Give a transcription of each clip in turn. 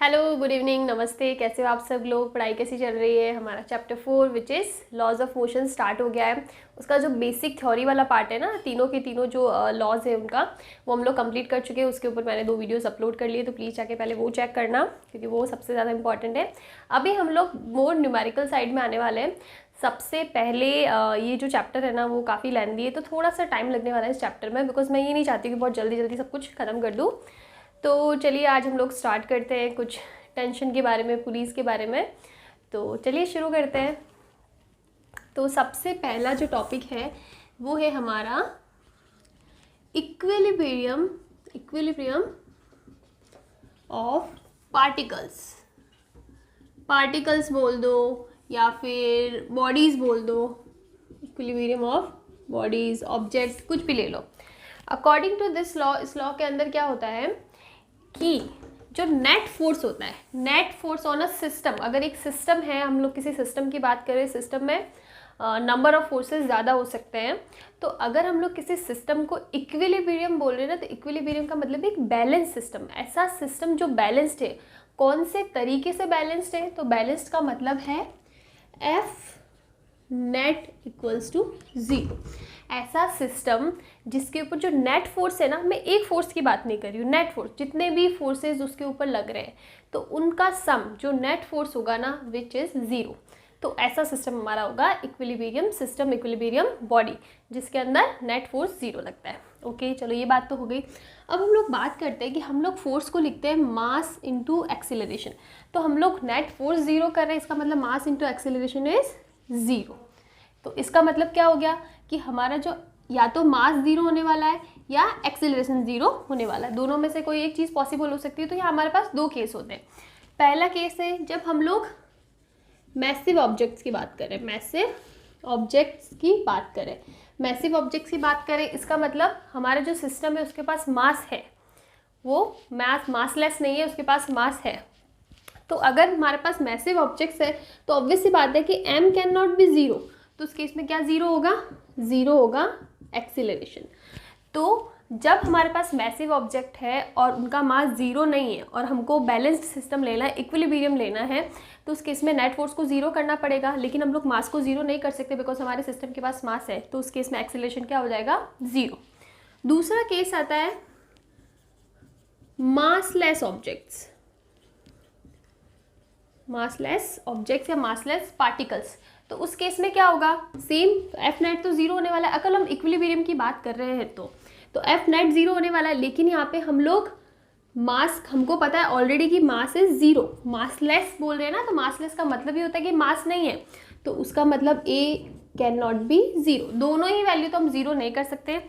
Hello, good evening, नमस्ते। कैसे हो आप सब लोग? पढ़ाई कैसी चल रही है? हमारा chapter 4 which is laws of motion start हो गया है। उसका जो बेसिक थ्योरी वाला पार्ट है ना, तीनों के तीनों जो लॉज है उनका, वो हम लोग कंप्लीट कर चुके हैं। उसके ऊपर मैंने 2 वीडियोस अपलोड कर लिए, तो प्लीज़ जाके पहले वो चेक करना, क्योंकि वो सबसे ज़्यादा इंपॉर्टेंट है। अभी हम लोग मोर न्यूमेरिकल साइड में आने वाले हैं। सबसे पहले ये जो चैप्टर है ना, वो काफ़ी लेंथी है, तो थोड़ा सा टाइम लगने वाला है इस चैप्टर में, बिकॉज मैं ये नहीं चाहती कि बहुत जल्दी जल्दी सब कुछ ख़त्म कर दूँ। तो चलिए आज हम लोग स्टार्ट करते हैं कुछ टेंशन के बारे में, पुलिस के बारे में। तो चलिए शुरू करते हैं। तो सबसे पहला जो टॉपिक है वो है हमारा इक्विलिब्रियम ऑफ पार्टिकल्स। पार्टिकल्स बोल दो या फिर बॉडीज़ बोल दो, इक्विलिब्रियम ऑफ बॉडीज़, ऑब्जेक्ट, कुछ भी ले लो। अकॉर्डिंग टू दिस लॉ, इस लॉ के अंदर क्या होता है कि जो नेट फोर्स होता है, net force on a system, अगर एक सिस्टम है, हम लोग किसी सिस्टम की बात करें, सिस्टम में नंबर ऑफ फोर्सेस ज़्यादा हो सकते हैं, तो अगर हम लोग किसी सिस्टम को इक्विलिब्रियम बोल रहे हैं ना, तो इक्विलिब्रियम का मतलब एक बैलेंस सिस्टम, ऐसा सिस्टम जो बैलेंस्ड है। कौन से तरीके से बैलेंस्ड है? तो बैलेंस्ड का मतलब है एफ नेट इक्वल्स टू 0। ऐसा सिस्टम जिसके ऊपर जो नेट फोर्स है ना, मैं एक फोर्स की बात नहीं कर रही हूँ, नेट फोर्स, जितने भी फोर्सेस उसके ऊपर लग रहे हैं, तो उनका सम जो नेट फोर्स होगा ना, विच इज़ 0। तो ऐसा सिस्टम हमारा होगा इक्विलिब्रियम सिस्टम, इक्विलिब्रियम बॉडी, जिसके अंदर नेट फोर्स 0 लगता है। ओके, चलो ये बात तो हो गई। अब हम लोग बात करते हैं कि हम लोग फोर्स को लिखते हैं मास इंटू एक्सीलरेशन। तो हम लोग नेट फोर्स 0 कर रहे हैं, इसका मतलब मास इंटू एक्सीलरेशन इज 0। तो इसका मतलब क्या हो गया कि हमारा जो या तो मास 0 होने वाला है या एक्सीलरेशन 0 होने वाला है, दोनों में से कोई एक चीज़ पॉसिबल हो सकती है। तो यहाँ हमारे पास 2 केस होते हैं। पहला केस है जब हम लोग मैसिव ऑब्जेक्ट्स की बात करें, मैसिव ऑब्जेक्ट्स की बात करें, मैसिव ऑब्जेक्ट्स की बात करें, इसका मतलब हमारा जो सिस्टम है उसके पास मास है, वो मासलेस नहीं है, उसके पास मास है। तो अगर हमारे पास मैसिव ऑब्जेक्ट्स है तो ऑब्वियस सी बात है कि m कैन नॉट बी 0। तो उस केस में क्या 0 होगा? 0 होगा एक्सीलरेशन। तो जब हमारे पास मैसिव ऑब्जेक्ट है और उनका मास 0 नहीं है और हमको बैलेंस्ड सिस्टम लेना है, इक्विलिब्रियम लेना है, तो उस केस में नेट फोर्स को 0 करना पड़ेगा। लेकिन हम लोग मास को 0 नहीं कर सकते बिकॉज हमारे सिस्टम के पास मास है, तो उस केस में एक्सीलरेशन क्या हो जाएगा? 0। दूसरा केस आता है मासलेस ऑब्जेक्ट्स, मासलेस ऑब्जेक्ट्स या मासलेस पार्टिकल्स। तो उस केस में क्या होगा? सेम, एफ नेट तो 0 होने वाला है। अगर हम इक्विलिब्रियम की बात कर रहे हैं तो एफ नेट 0 होने वाला है, लेकिन यहाँ पे हम लोग मास, हमको पता है ऑलरेडी कि मास इज 0, मासलेस बोल रहे हैं ना, तो मासलेस का मतलब ये होता है कि मास नहीं है, तो उसका मतलब ए कैन नॉट बी 0। दोनों ही वैल्यू तो हम 0 नहीं कर सकते,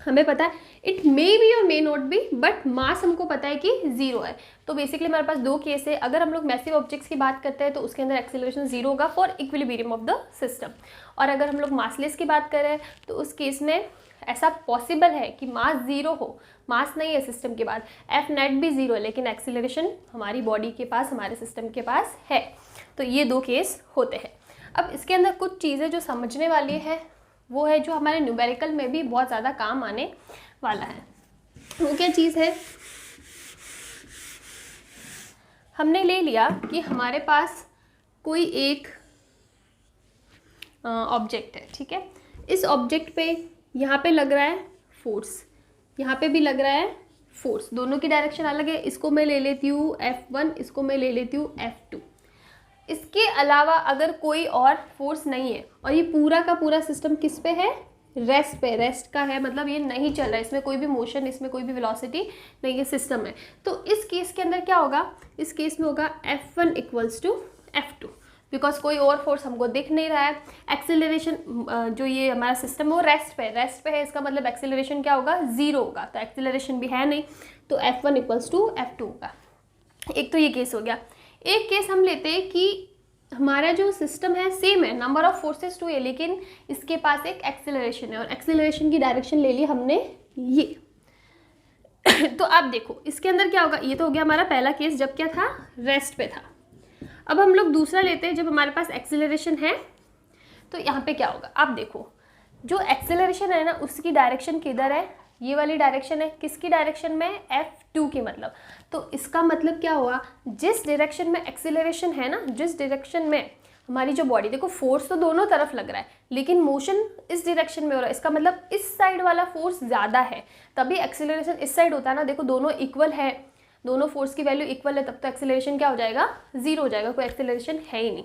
हमें पता है इट मे बी और may not be, but mass हमको पता है कि 0 है। तो बेसिकली हमारे पास 2 केस है। अगर हम लोग मैसिव ऑब्जेक्ट्स की बात करते हैं तो उसके अंदर एक्सीलरेशन 0 होगा for equilibrium of the system, और अगर हम लोग मासलेस की बात करें तो उस केस में ऐसा पॉसिबल है कि मास 0 हो, मास नहीं है सिस्टम के बाद, एफ नेट भी 0 है, लेकिन एक्सीलरेशन हमारी बॉडी के पास, हमारे सिस्टम के पास है। तो ये 2 केस होते हैं। अब इसके अंदर कुछ चीज़ें जो समझने वाली है वो है जो हमारे न्यूमेरिकल में भी बहुत ज़्यादा काम आने वाला है। वो क्या चीज़ है? हमने ले लिया कि हमारे पास कोई एक ऑब्जेक्ट है, ठीक है। इस ऑब्जेक्ट पे यहाँ पे लग रहा है फोर्स, यहाँ पे भी लग रहा है फोर्स, दोनों की डायरेक्शन अलग है। इसको मैं ले लेती हूँ F1, इसको मैं ले लेती हूँ F2। इसके अलावा अगर कोई और फोर्स नहीं है और ये पूरा का पूरा सिस्टम किस पे है? रेस्ट पे, रेस्ट का है, मतलब ये नहीं चल रहा है, इसमें कोई भी मोशन, इसमें कोई भी वेलोसिटी नहीं, ये सिस्टम है। तो इस केस के अंदर क्या होगा? इस केस में होगा F1 equals to F2, because कोई और फोर्स हमको दिख नहीं रहा है। एक्सीलरेशन जो ये हमारा सिस्टम है वो रेस्ट है, इसका मतलब एक्सीलरेशन क्या होगा? 0 होगा। तो एक्सीलरेशन भी है नहीं, तो F1 इक्वल्स टू F2 होगा। एक तो ये केस हो गया। एक केस हम लेते हैं कि हमारा जो सिस्टम है सेम है, नंबर ऑफ फोर्सेस 2 है, लेकिन इसके पास एक एक्सेलरेशन है और एक्सेलरेशन की डायरेक्शन ले ली हमने ये। तो आप देखो इसके अंदर क्या होगा? ये तो हो गया हमारा पहला केस जब क्या था? रेस्ट पे था। अब हम लोग दूसरा लेते हैं जब हमारे पास एक्सेलरेशन है, तो यहाँ पे क्या होगा? आप देखो जो एक्सेलरेशन है ना, उसकी डायरेक्शन किधर है? ये वाली डायरेक्शन है, किसकी डायरेक्शन में, F2 की मतलब। तो इसका मतलब क्या हुआ, जिस डायरेक्शन में एक्सेलरेशन है ना, जिस डायरेक्शन में हमारी जो बॉडी, देखो फोर्स तो दोनों तरफ लग रहा है लेकिन मोशन इस डायरेक्शन में हो रहा है, इसका मतलब इस साइड वाला फोर्स ज़्यादा है, तभी एक्सेलरेशन इस साइड होता है ना। देखो दोनों इक्वल है, दोनों फोर्स की वैल्यू इक्वल है, तब तो एक्सेलरेशन क्या हो जाएगा, जीरो हो जाएगा, कोई एक्सेलरेशन है ही नहीं।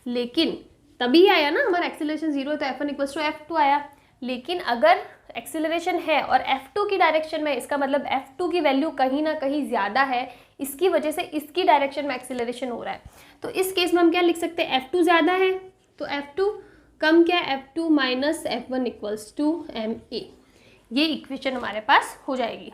लेकिन तभी आया ना हमारा एक्सेलरेशन जीरो है तो F1 इक्वल्स टू F2 आया। लेकिन अगर एक्सेलरेशन है और F2 की डायरेक्शन में, इसका मतलब F2 की वैल्यू कहीं ना कहीं ज़्यादा है, इसकी वजह से इसकी डायरेक्शन में एक्सेलरेशन हो रहा है। तो इस केस में हम क्या लिख सकते हैं, F2 ज़्यादा है तो F2 कम क्या है, F2 minus F1 equals to ma। ये इक्वेशन हमारे पास हो जाएगी।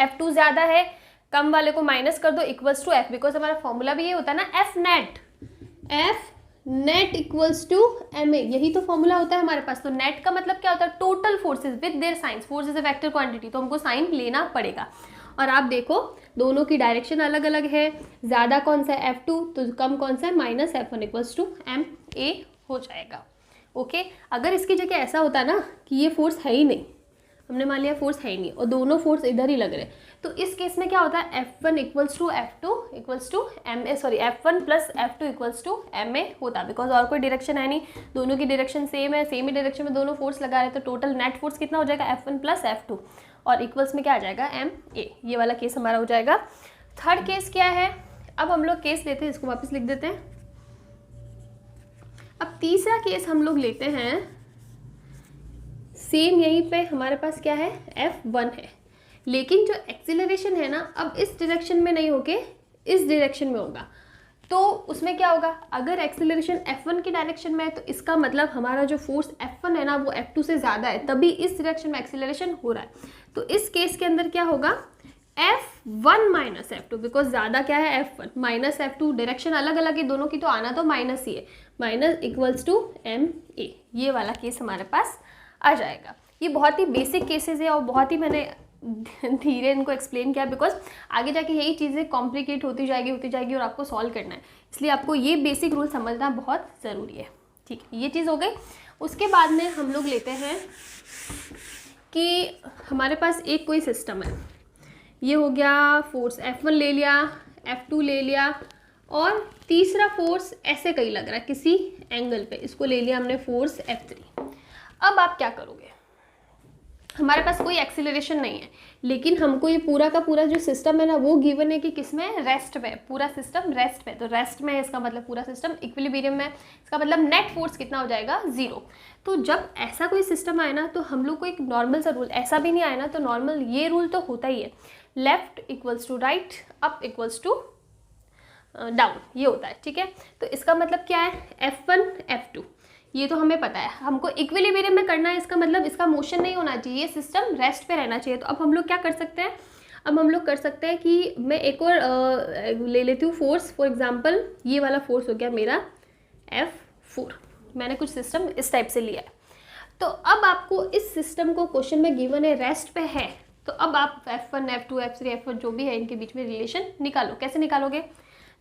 F2 ज़्यादा है, कम वाले को माइनस कर दो, इक्वल्स टू F, बिकॉज हमारा फॉर्मूला भी ये होता है ना, F net equals to ma, यही तो फॉर्मूला होता है हमारे पास। तो नेट का मतलब क्या होता है, total forces with their science, force is a vector quantity, तो हमको साइन लेना पड़ेगा। और आप देखो दोनों की डायरेक्शन अलग अलग है, ज़्यादा कौन सा है F2, तो कम कौन सा है minus F1 equals to ma हो जाएगा। ओके, अगर इसकी जगह ऐसा होता ना कि ये फोर्स है ही नहीं, हमने मान लिया फोर्स है ही नहीं और दोनों फोर्स इधर ही लग रहे, तो इस केस में क्या होता है, F1 equals to F2 equals to ma, sorry F1 plus F2 equals to ma होता, बिकॉज और कोई डायरेक्शन है नहीं, दोनों की डायरेक्शन सेम है, सेम ही डायरेक्शन में दोनों फोर्स लगा रहे हैं, तो टोटल नेट फोर्स कितना हो जाएगा, F1 प्लस F2 और इक्वल्स में क्या आ जाएगा, ma। ये वाला केस हमारा हो जाएगा। थर्ड केस क्या है, अब हम लोग केस लेते हैं, इसको वापस लिख देते हैं। अब तीसरा केस हम लोग लेते हैं, सेम यहीं पे हमारे पास क्या है, F1 है, लेकिन जो एक्सीलरेशन है ना अब इस डायरेक्शन में नहीं होके इस डायरेक्शन में होगा। तो उसमें क्या होगा, अगर एक्सीलरेशन F1 की डायरेक्शन में है तो इसका मतलब हमारा जो फोर्स F1 है ना वो F2 से ज़्यादा है, तभी इस डायरेक्शन में एक्सीलरेशन हो रहा है। तो इस केस के अंदर क्या होगा, F1 माइनस F2, बिकॉज ज़्यादा क्या है F1 माइनस F2, डायरेक्शन अलग अलग है दोनों की, तो आना तो माइनस ही है, माइनस इक्वल्स टू ma। ये वाला केस हमारे पास आ जाएगा। ये बहुत ही बेसिक केसेस है और बहुत ही मैंने धीरे इनको एक्सप्लेन किया, बिकॉज आगे जाके यही चीज़ें कॉम्प्लिकेट होती जाएगी और आपको सॉल्व करना है, इसलिए आपको ये बेसिक रूल समझना बहुत ज़रूरी है। ठीक है, ये चीज़ हो गई। उसके बाद में हम लोग लेते हैं कि हमारे पास एक कोई सिस्टम है, ये हो गया फोर्स F1 ले लिया, F2 ले लिया, और तीसरा फोर्स ऐसे कहीं लग रहा है किसी एंगल पे, इसको ले लिया हमने फोर्स F3। अब आप क्या करोगे, हमारे पास कोई एक्सीलरेशन नहीं है, लेकिन हमको ये पूरा का पूरा जो सिस्टम है ना वो गिवन है कि किसमें, रेस्ट में, पूरा सिस्टम रेस्ट में। तो रेस्ट में है इसका मतलब पूरा सिस्टम इक्विलिब्रियम में, इसका मतलब नेट फोर्स कितना हो जाएगा, जीरो। तो जब ऐसा कोई सिस्टम आए ना तो हम लोग को एक नॉर्मल सा रूल, ऐसा भी नहीं आए ना तो नॉर्मल ये रूल तो होता ही है, left equals to right, up equals to down, ये होता है। ठीक है, तो इसका मतलब क्या है, F1 F2 ये तो हमें पता है, हमको इक्विलिब्रियम में करना है, इसका मतलब इसका मोशन नहीं होना चाहिए, ये सिस्टम रेस्ट पे रहना चाहिए। तो अब हम लोग क्या कर सकते हैं, अब हम लोग कर सकते हैं कि मैं एक और ले लेती हूँ फोर्स, फॉर एग्जांपल ये वाला फोर्स हो गया मेरा F4, मैंने कुछ सिस्टम इस टाइप से लिया है। तो अब आपको इस सिस्टम को क्वेश्चन में गिवन है रेस्ट पे है, तो अब आप F1 F2 F3 F4 जो भी है इनके बीच में रिलेशन निकालो। कैसे निकालोगे,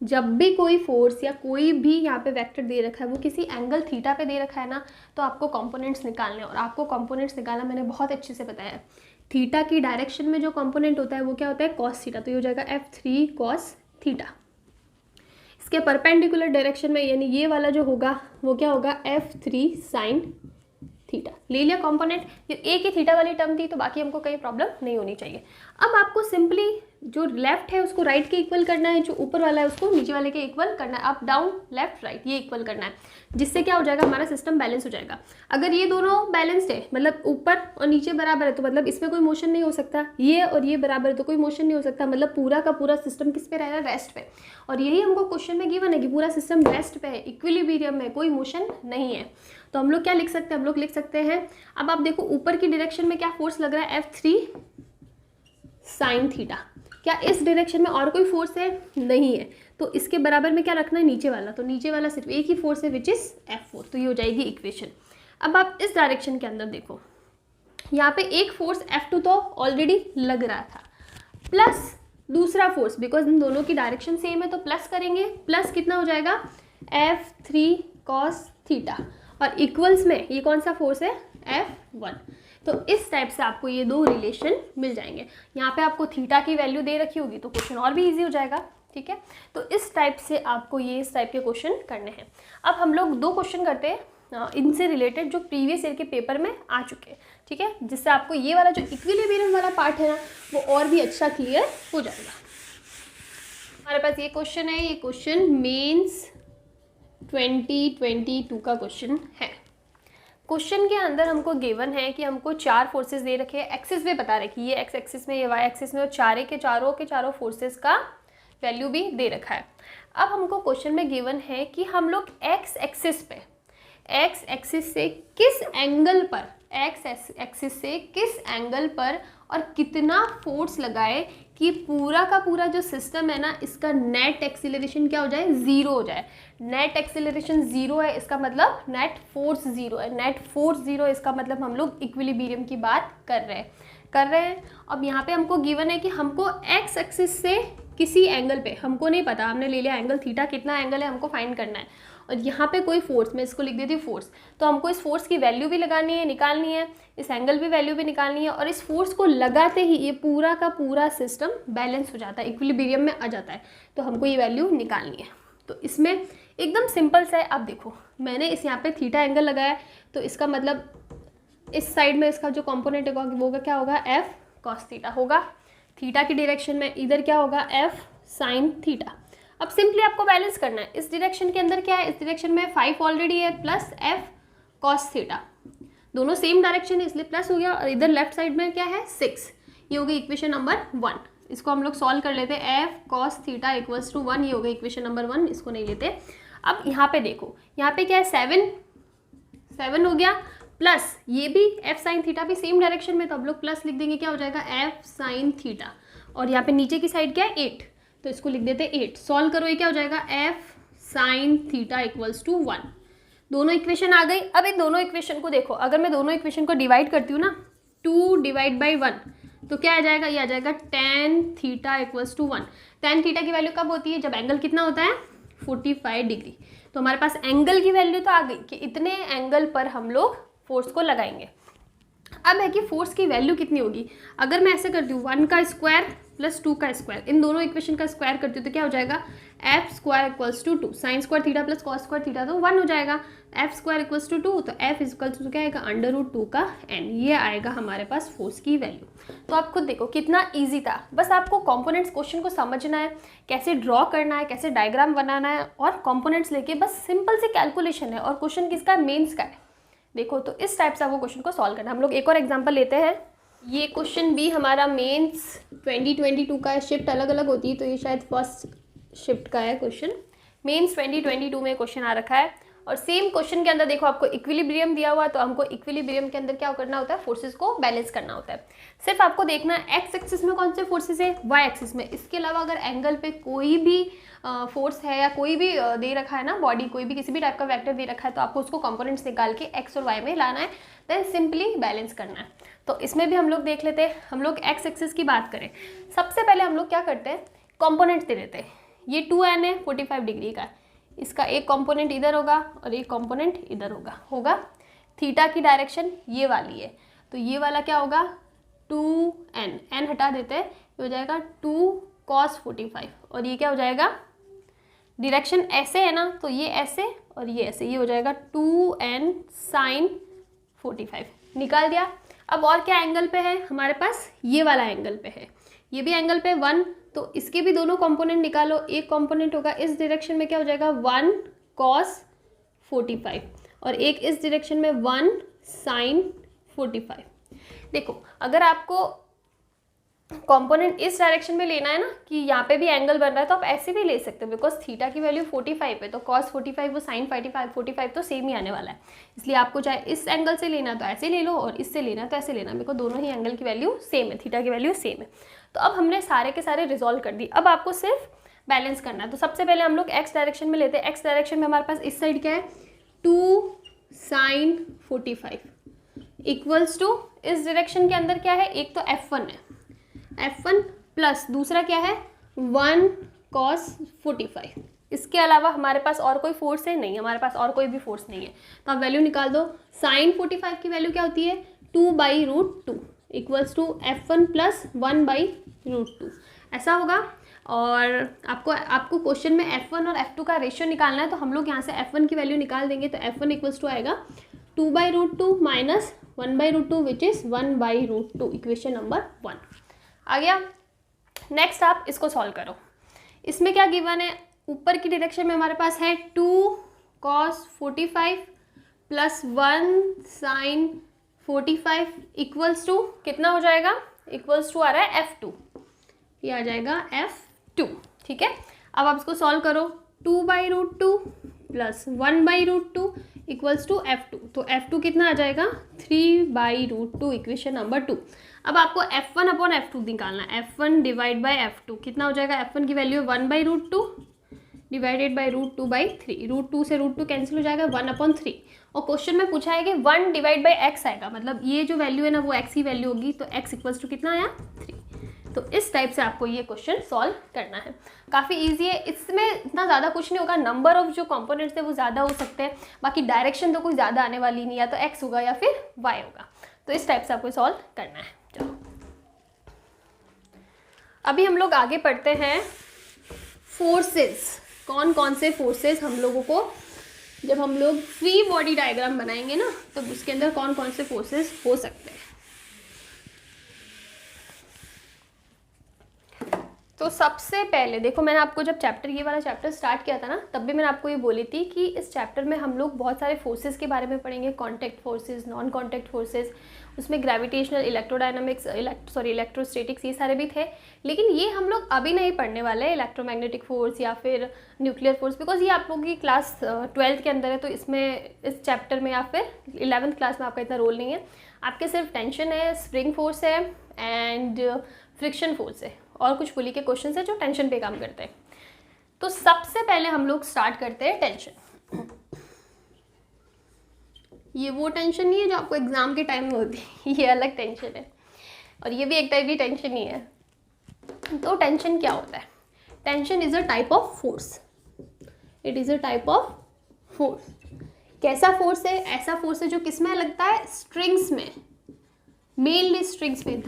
जब भी कोई फोर्स या कोई भी यहाँ पे वेक्टर दे रखा है वो किसी एंगल थीटा पे दे रखा है ना, तो आपको कंपोनेंट्स निकालने हैं, और आपको कंपोनेंट्स निकालना मैंने बहुत अच्छे से बताया है। थीटा की डायरेक्शन में जो कंपोनेंट होता है वो क्या होता है, कॉस थीटा, तो ये हो जाएगा F3 कॉस थीटा। इसके परपेंडिकुलर डायरेक्शन में यानी ये वाला जो होगा वो क्या होगा, F3 साइन थीटा। ले लिया कंपोनेंट, ये एक ही थीटा वाली टर्म थी तो बाकी हमको कहीं प्रॉब्लम नहीं होनी चाहिए। अब आपको सिंपली जो लेफ्ट है उसको राइट के इक्वल करना है, जो ऊपर वाला है उसको नीचे वाले के इक्वल करना है, अप डाउन लेफ्ट राइट ये इक्वल करना है, जिससे क्या हो जाएगा, हमारा सिस्टम बैलेंस हो जाएगा। अगर ये दोनों बैलेंस्ड है, मतलब ऊपर और नीचे बराबर है, तो मतलब इसमें कोई मोशन नहीं हो सकता, ये और ये बराबर है तो कोई मोशन नहीं हो सकता, मतलब पूरा का पूरा सिस्टम किस पे रह रहा है, रेस्ट पे। और यही हमको क्वेश्चन में गिवन है कि पूरा सिस्टम रेस्ट पे है, इक्विलिब्रियम में, कोई मोशन नहीं है। तो हम लोग क्या लिख सकते हैं, हम लोग लिख सकते हैं, अब आप देखो ऊपर की डायरेक्शन में क्या फोर्स लग रहा है, F3 साइन थीटा। क्या इस डायरेक्शन में और कोई फोर्स है, नहीं है, तो इसके बराबर में क्या रखना है, नीचे वाला, तो नीचे वाला सिर्फ एक ही फोर्स है विच इज F4, तो ये हो जाएगी इक्वेशन। अब आप इस डायरेक्शन के अंदर देखो, यहाँ पे एक फोर्स F2 तो ऑलरेडी लग रहा था, प्लस दूसरा फोर्स, बिकॉज इन दोनों की डायरेक्शन सेम है तो प्लस करेंगे, प्लस कितना हो जाएगा F3 कॉस थीटा, और इक्वल्स में ये कौन सा फोर्स है, F1। तो इस टाइप से आपको ये दो रिलेशन मिल जाएंगे। यहाँ पे आपको थीटा की वैल्यू दे रखी होगी तो क्वेश्चन और भी ईजी हो जाएगा, ठीक है। तो इस टाइप से आपको ये इस टाइप के क्वेश्चन करने हैं। अब हम लोग दो क्वेश्चन करते हैं इनसे रिलेटेड जो प्रीवियस ईयर के पेपर में आ चुके हैं, ठीक है, जिससे आपको ये वाला जो इक्विलिब्रियम वाला पार्ट है ना वो और भी अच्छा क्लियर हो जाएगा। हमारे पास ये क्वेश्चन है, ये क्वेश्चन मेंस 2022 का क्वेश्चन है। क्वेश्चन के अंदर हमको गिवन है कि हमको 4 फोर्सेस दे रखे हैं, एक्सिस पे बता रहे कि ये एक्स एक्सिस में, ये वाई एक्सिस में, और चारों फोर्सेस का वैल्यू भी दे रखा है। अब हमको क्वेश्चन में गिवन है कि हम लोग एक्स एक्सिस पे, एक्स एक्सिस से किस एंगल पर, एक्स एक्सिस से किस एंगल पर और कितना फोर्स लगाए कि पूरा का पूरा जो सिस्टम है ना इसका नेट एक्सीलरेशन क्या हो जाए, ज़ीरो हो जाए। नेट एक्सीलरेशन ज़ीरो है इसका मतलब नेट फोर्स ज़ीरो है, नेट फोर्स ज़ीरो इसका मतलब हम लोग इक्विलिब्रियम की बात कर रहे हैं। अब यहाँ पे हमको गिवन है कि हमको एक्स एक्सिस से किसी एंगल पे, हमको नहीं पता, हमने ले लिया एंगल थीटा, कितना एंगल है हमको फाइंड करना है, और यहाँ पे कोई फोर्स, मैं इसको लिख देती हूँ फोर्स, तो हमको इस फोर्स की वैल्यू भी लगानी है, निकालनी है, इस एंगल भी वैल्यू भी निकालनी है, और इस फोर्स को लगाते ही ये पूरा का पूरा सिस्टम बैलेंस हो जाता है, इक्विलिब्रियम में आ जाता है, तो हमको ये वैल्यू निकालनी है। तो इसमें एकदम सिंपल सा है। आप देखो मैंने इस यहाँ पे थीटा एंगल लगाया, तो इसका मतलब इस साइड में इसका जो कॉम्पोनेंट होगा वो क्या होगा, एफ कॉस थीटा होगा। थीटा की डायरेक्शन में इधर क्या होगा, एफ साइन थीटा। अब सिंपली आपको बैलेंस करना है, इस डायरेक्शन के अंदर क्या है, इस डायरेक्शन में 5 ऑलरेडी है प्लस एफ कॉस थीटा, दोनों सेम डायरेक्शन है इसलिए प्लस हो गया, और इधर लेफ्ट साइड में क्या है 6। ये हो गई इक्वेशन नंबर 1। इसको हम लोग सॉल्व कर लेते हैं, F cos theta equals to 1, ये हो गई इक्वेशन नंबर 1, इसको नहीं लेते। अब यहाँ पे देखो, यहाँ पे क्या है 7 हो गया, प्लस ये भी एफ साइन थीटा भी सेम डायरेक्शन में, तो अब लोग प्लस लिख देंगे, क्या हो जाएगा एफ साइन थीटा, और यहाँ पे नीचे की साइड क्या है 8, तो इसको लिख देते 8। सॉल्व करो, ये क्या हो जाएगा F sine theta equals to 1। दोनों इक्वेशन आ गई। अब इन दोनों इक्वेशन को देखो, अगर मैं दोनों इक्वेशन को डिवाइड करती हूँ ना, 2 डिवाइड बाई 1, तो क्या आ जाएगा, ये आ जाएगा tan theta equals to 1। tan theta की वैल्यू कब होती है, जब एंगल कितना होता है 45 डिग्री। तो हमारे पास एंगल की वैल्यू तो आ गई कि इतने एंगल पर हम लोग फोर्स को लगाएंगे। अब है कि फोर्स की वैल्यू कितनी होगी, अगर मैं ऐसे करती हूँ 1 का स्क्वायर प्लस 2 का स्क्वायर, इन दोनों इक्वेशन का स्क्वायर करती हूँ तो क्या हो जाएगा, F square equals to 2, sine square theta plus cos square theta तो 1 हो जाएगा, एफ स्क्वायर इक्वल्स टू 2, तो एफ इक्वल्स टू क्या आएगा √2 का n, ये आएगा हमारे पास फोर्स की वैल्यू। तो आप खुद देखो कितना ईजी था, बस आपको कॉम्पोनेंट्स क्वेश्चन को समझना है, कैसे ड्रॉ करना है, कैसे डायग्राम बनाना है, और कॉम्पोनेंट्स लेके बस सिंपल सी कैलकुलेशन है, और क्वेश्चन किसका है, मेंस का है। देखो तो इस टाइप से आपको क्वेश्चन को सॉल्व करना है। हम लोग एक और एग्जांपल लेते हैं। ये क्वेश्चन भी हमारा मेंस 2022 का है, शिफ्ट अलग अलग होती है तो ये शायद फर्स्ट शिफ्ट का है क्वेश्चन। मेंस 2022 में क्वेश्चन आ रखा है, और सेम क्वेश्चन के अंदर देखो आपको इक्विलिब्रियम दिया हुआ, तो हमको इक्विलिब्रियम के अंदर क्या करना होता है, फोर्सेस को बैलेंस करना होता है। सिर्फ आपको देखना है एक्स एक्सिस में कौन से फोर्सेस है, वाई एक्सिस में, इसके अलावा अगर एंगल पे कोई भी फोर्स है या कोई भी दे रखा है ना, बॉडी कोई भी किसी भी टाइप का वेक्टर दे रखा है, तो आपको उसको कंपोनेंट्स निकाल के एक्स और वाई में लाना है, देन सिंपली बैलेंस करना है। तो इसमें भी हम लोग देख लेते हैं। हम लोग एक्स एक्सिस की बात करें, सबसे पहले हम लोग क्या करते हैं, कंपोनेंट्स दे देते हैं। ये 2n है 45 डिग्री का, इसका एक कंपोनेंट इधर होगा और एक कंपोनेंट इधर होगा। थीटा की डायरेक्शन ये वाली है, तो ये वाला क्या होगा 2n, n हटा देते हैं, ये हो जाएगा 2 cos 45, और ये क्या हो जाएगा, डायरेक्शन ऐसे है ना, तो ये ऐसे और ये ऐसे, ये हो जाएगा 2n sin 45। निकाल दिया। अब और क्या एंगल पे है हमारे पास, ये वाला एंगल पे है, ये भी एंगल पे 1, तो इसके भी दोनों कंपोनेंट निकालो। एक कंपोनेंट होगा इस डायरेक्शन में, क्या हो जाएगा 1 cos 45, और एक इस डायरेक्शन में 1 sin 45। देखो अगर आपको कंपोनेंट इस डायरेक्शन में लेना है ना, कि यहाँ पे भी एंगल बन रहा है, तो आप ऐसे भी ले सकते हो, बिकॉज थीटा की वैल्यू 45 है, तो cos 45 वो sin 45 तो सेम ही आने वाला है, इसलिए आपको चाहे इस एंगल से लेना तो ऐसे ले लो, और इससे लेना तो ऐसे लेना, बिकॉज दोनों ही एंगल की वैल्यू सेम है, थीटा की वैल्यू सेम है। तो अब हमने सारे के सारे रिजॉल्व कर दी, अब आपको सिर्फ बैलेंस करना है। तो सबसे पहले हम लोग एक्स डायरेक्शन में लेते हैं। एक्स डायरेक्शन में हमारे पास इस साइड क्या है 2 sin 45 इक्वल्स टू, इस डायरेक्शन के अंदर क्या है, एक तो F1 है, F1 प्लस दूसरा क्या है 1 cos 45। इसके अलावा हमारे पास और कोई फोर्स है नहीं, हमारे पास और कोई भी फोर्स नहीं है, तो आप वैल्यू निकाल दो। sin 45 की वैल्यू क्या होती है 2/√2 इक्वल्स टू F1 प्लस 1/√2 ऐसा होगा। और आपको क्वेश्चन में F1 और F2 का रेशियो निकालना है, तो हम लोग यहाँ से F1 की वैल्यू निकाल देंगे। तो F1 इक्वल्स टू आएगा 2/√2 minus 1/√2 which is 1/√2, equation number 1 आ गया। नेक्स्ट आप इसको सॉल्व करो। इसमें क्या गिवन है, ऊपर की डायरेक्शन में हमारे पास है 2 cos 45 plus 1 sin 45 equals to कितना हो जाएगा, इक्वल्स टू आ रहा है F2, ये आ जाएगा F2। ठीक है, अब आप इसको सॉल्व करो। 2/√2 प्लस 1/√2 इक्वल्स टू F2, तो F2 कितना आ जाएगा 3/√2, इक्वेशन नंबर 2। अब आपको F1 अपॉन F2 निकालना है। F1 डिवाइड बाई F2 कितना हो जाएगा, F1 की वैल्यू है 1/√2 डिवाइडेड बाई √2/3, √2 से √2 कैंसिल हो जाएगा 1/3। और क्वेश्चन में पूछा है कि 1 डिवाइड बाई x आएगा, मतलब ये जो वैल्यू है ना वो x की वैल्यू होगी, तो x इक्वल्स टू कितना आया 3। तो इस टाइप से आपको ये क्वेश्चन सॉल्व करना है। काफ़ी इजी है, इसमें इतना ज़्यादा कुछ नहीं होगा, नंबर ऑफ जो कंपोनेंट्स है वो ज़्यादा हो सकते हैं, बाकी डायरेक्शन तो कोई ज़्यादा आने वाली नहीं, या तो x होगा या फिर y होगा। तो इस टाइप से आपको सॉल्व करना है। चलो अभी हम लोग आगे पढ़ते हैं फोर्सेस। कौन कौन से फोर्सेस हम लोगों को, जब हम लोग फ्री बॉडी डायग्राम बनाएंगे ना, तो उसके अंदर कौन कौन से फोर्सेस हो सकते हैं। तो सबसे पहले देखो, मैंने आपको जब ये वाला चैप्टर स्टार्ट किया था ना, तब भी मैंने आपको ये बोली थी कि इस चैप्टर में हम लोग बहुत सारे फोर्सेस के बारे में पढ़ेंगे, contact forces, non contact forces, उसमें ग्रेविटेशनल, इलेक्ट्रोडायनामिक्स, इलेक्ट्रोस्टैटिक्स, ये सारे भी थे। लेकिन ये हम लोग अभी नहीं पढ़ने वाले, इलेक्ट्रोमैग्नेटिक फोर्स या फिर न्यूक्लियर फोर्स, बिकॉज ये आप लोगों की क्लास 12th के अंदर है, तो इसमें इस चैप्टर में या फिर 11th क्लास में आपका इतना रोल नहीं है। आपके सिर्फ टेंशन है, स्प्रिंग फोर्स है एंड फ्रिक्शन फोर्स है, और कुछ पुली के क्वेश्चन है जो टेंशन पे काम करते हैं। तो सबसे पहले हम लोग स्टार्ट करते हैं टेंशन। ये वो टेंशन नहीं है जो आपको एग्जाम के टाइम में होती है, ये अलग टेंशन है, और ये भी एक टाइप की टेंशन ही है। तो टेंशन क्या होता है, tension is a type of force, it is a type of force. कैसा फोर्स है, ऐसा फोर्स है जो किस में लगता है, स्ट्रिंग्स में, मेनली स्ट्रिंग्स में,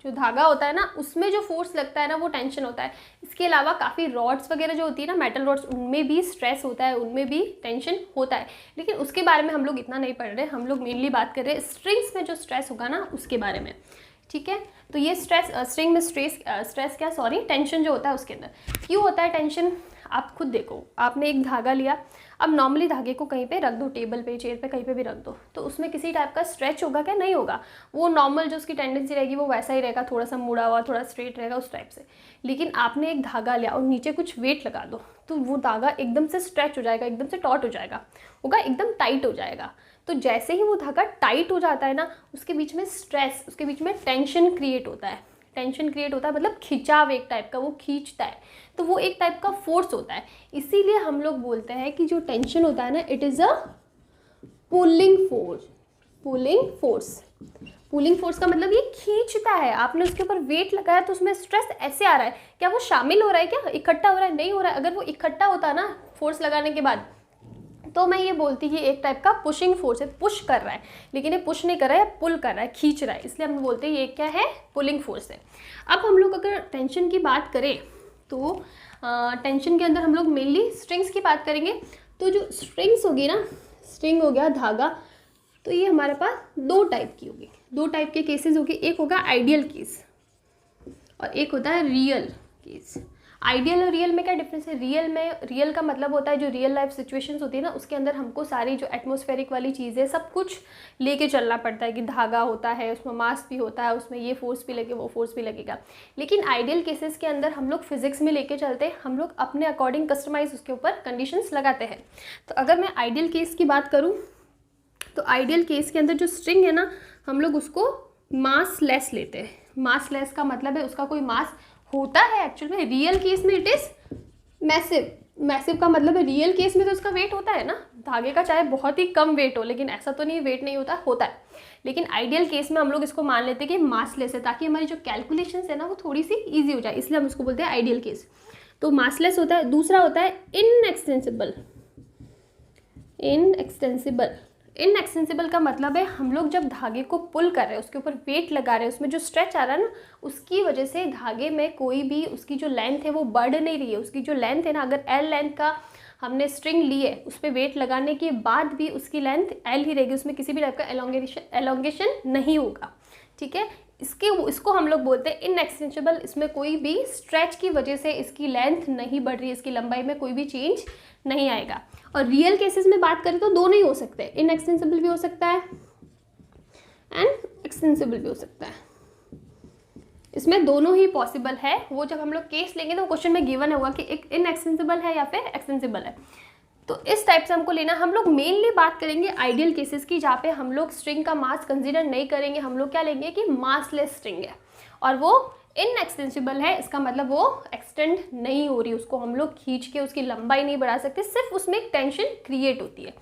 जो धागा होता है ना उसमें जो फोर्स लगता है ना वो टेंशन होता है। इसके अलावा काफ़ी रॉड्स वगैरह जो होती है ना, मेटल रॉड्स, उनमें भी स्ट्रेस होता है, उनमें भी टेंशन होता है, लेकिन उसके बारे में हम लोग इतना नहीं पढ़ रहे। हम लोग मेनली बात कर रहे हैं स्ट्रिंग्स में जो स्ट्रेस होगा ना उसके बारे में। ठीक है, तो ये स्ट्रिंग में टेंशन जो होता है उसके अंदर क्यों होता है टेंशन, आप खुद देखो। आपने एक धागा लिया, अब नॉर्मली धागे को कहीं पे रख दो, टेबल पे, चेयर पे, कहीं पे भी रख दो, तो उसमें किसी टाइप का स्ट्रेच होगा क्या, नहीं होगा। वो नॉर्मल जो उसकी टेंडेंसी रहेगी वो वैसा ही रहेगा, थोड़ा सा मुड़ा हुआ, थोड़ा स्ट्रेट रहेगा उस टाइप से। लेकिन आपने एक धागा लिया और नीचे कुछ वेट लगा दो, तो वो धागा एकदम से स्ट्रेच हो जाएगा, एकदम से टॉट हो जाएगा, होगा एकदम टाइट हो जाएगा। तो जैसे ही वो धागा टाइट हो जाता है ना, उसके बीच में स्ट्रेस, उसके बीच में टेंशन क्रिएट होता है। टेंशन क्रिएट होता है मतलब खिंचाव एक टाइप का, वो खींचता है, तो वो एक टाइप का फोर्स होता है। इसीलिए हम लोग बोलते हैं कि जो टेंशन होता है ना, it is a pulling force. Pulling force का मतलब ये खींचता है। आपने उसके ऊपर वेट लगाया तो उसमें स्ट्रेस ऐसे आ रहा है, क्या वो शामिल हो रहा है, क्या इकट्ठा हो रहा है, नहीं हो रहा है। अगर वो इकट्ठा होता ना फोर्स लगाने के बाद, तो मैं ये बोलती कि एक टाइप का पुशिंग फोर्स है, पुश कर रहा है, लेकिन ये पुश नहीं कर रहा है, पुल कर रहा है, खींच रहा है, इसलिए हम बोलते हैं ये क्या है, पुलिंग फोर्स है। अब हम लोग अगर टेंशन की बात करें तो टेंशन के अंदर हम लोग मेनली स्ट्रिंग्स की बात करेंगे। तो जो स्ट्रिंग्स होगी ना, स्ट्रिंग हो गया, धागा, तो ये हमारे पास दो टाइप की होगी, दो टाइप के केसेस होगी। एक होगा आइडियल केस और एक होता है रियल केस। आइडियल और रियल में क्या डिफरेंस है, रियल का मतलब होता है जो रियल लाइफ सिचुएशंस होती है ना, उसके अंदर हमको सारी जो एटमॉस्फेरिक वाली चीज़ें सब कुछ लेके चलना पड़ता है, कि धागा होता है, उसमें मास भी होता है, उसमें ये फोर्स भी लगे, वो फोर्स भी लगेगा। लेकिन आइडियल केसेस के अंदर हम लोग फिजिक्स में लेके चलते हैं, हम लोग अपने अकॉर्डिंग कस्टमाइज उसके ऊपर कंडीशंस लगाते हैं। तो अगर मैं आइडियल केस की बात करूँ, तो आइडियल केस के अंदर जो स्ट्रिंग है ना, हम लोग उसको मास लेस लेते हैं। मास लेस का मतलब है उसका कोई मास होता है एक्चुअल में। रियल केस में इट इज़ मैसिव का मतलब है रियल केस में तो उसका वेट होता है ना, धागे का चाहे बहुत ही कम वेट हो, लेकिन ऐसा तो नहीं वेट नहीं होता है। लेकिन आइडियल केस में हम लोग इसको मान लेते हैं कि मासलेस है, ताकि हमारी जो कैलकुलेशंस है ना वो थोड़ी सी ईजी हो जाए, इसलिए हम उसको बोलते हैं आइडियल केस। तो मासलेस होता इनएक्सटेंसिबल का मतलब है हम लोग जब धागे को पुल कर रहे हैं, उसके ऊपर वेट लगा रहे हैं, उसमें जो स्ट्रेच आ रहा है ना, उसकी वजह से धागे में कोई भी उसकी जो लेंथ है वो बढ़ नहीं रही है। उसकी जो लेंथ है ना, अगर एल लेंथ का हमने स्ट्रिंग ली है, उस पर वेट लगाने के बाद भी उसकी लेंथ एल ही रहेगी, उसमें किसी भी टाइप का एलोंगेशन नहीं होगा, ठीक है। इसको हम लोग बोलते हैं इनएक्सटेंसिबल। इसमें कोई भी स्ट्रेच की वजह से इसकी लेंथ नहीं बढ़ रही है, इसकी लंबाई में कोई भी चेंज नहीं आएगा। और रियल केसेस में बात करें तो दोनों ही हो सकते हैं, इनएक्सटेंसिबल भी हो सकता है एंड एक्सटेंसिबल भी हो सकता है। इसमें दोनों ही पॉसिबल है। वो जब हम लोग केस लेंगे तो क्वेश्चन में गिवन होगा कि एक इनएक्सटेंसिबल है या फिर एक्सटेंसिबल है। तो इस टाइप से हमको लेना। हम लोग मेनली बात करेंगे आइडियल केसेस की, जहाँ पे हम लोग स्ट्रिंग का मास कंसीडर नहीं करेंगे। हम लोग क्या लेंगे कि मासलेस स्ट्रिंग है और वो इनएक्सटेंसिबल है, इसका मतलब वो एक्सटेंड नहीं हो रही, उसको हम लोग खींच के उसकी लंबाई नहीं बढ़ा सकते, सिर्फ उसमें एक टेंशन क्रिएट होती है।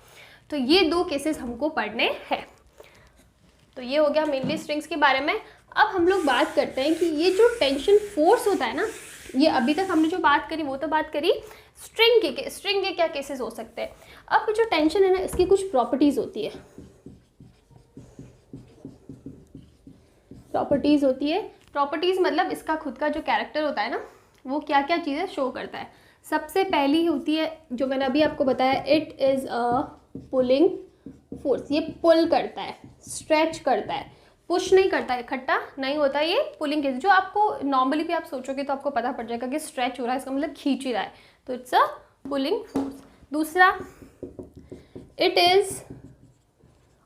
तो ये दो केसेस हमको पढ़ने हैं। तो ये हो गया मेनली स्ट्रिंग्स के बारे में। अब हम लोग बात करते हैं कि ये जो टेंशन फोर्स होता है ना, ये अभी तक हमने जो बात करी वो तो बात करी स्ट्रिंग के क्या केसेस हो सकते हैं। अब जो टेंशन है ना, इसकी कुछ प्रॉपर्टीज होती है। प्रॉपर्टीज मतलब इसका खुद का जो कैरेक्टर होता है ना, वो क्या क्या चीज़ें शो करता है। सबसे पहली होती है जो मैंने अभी आपको बताया, it is a pulling force. ये पुल करता है, स्ट्रेच करता है, पुश नहीं करता है, इकट्ठा नहीं होता है। ये पुलिंग केस जो आपको नॉर्मली भी आप सोचोगे तो आपको पता पड़ जाएगा कि स्ट्रेच हो रहा है, इसका मतलब खींच ही रहा है, तो इट्स अ पुलिंग फोर्स। दूसरा, it is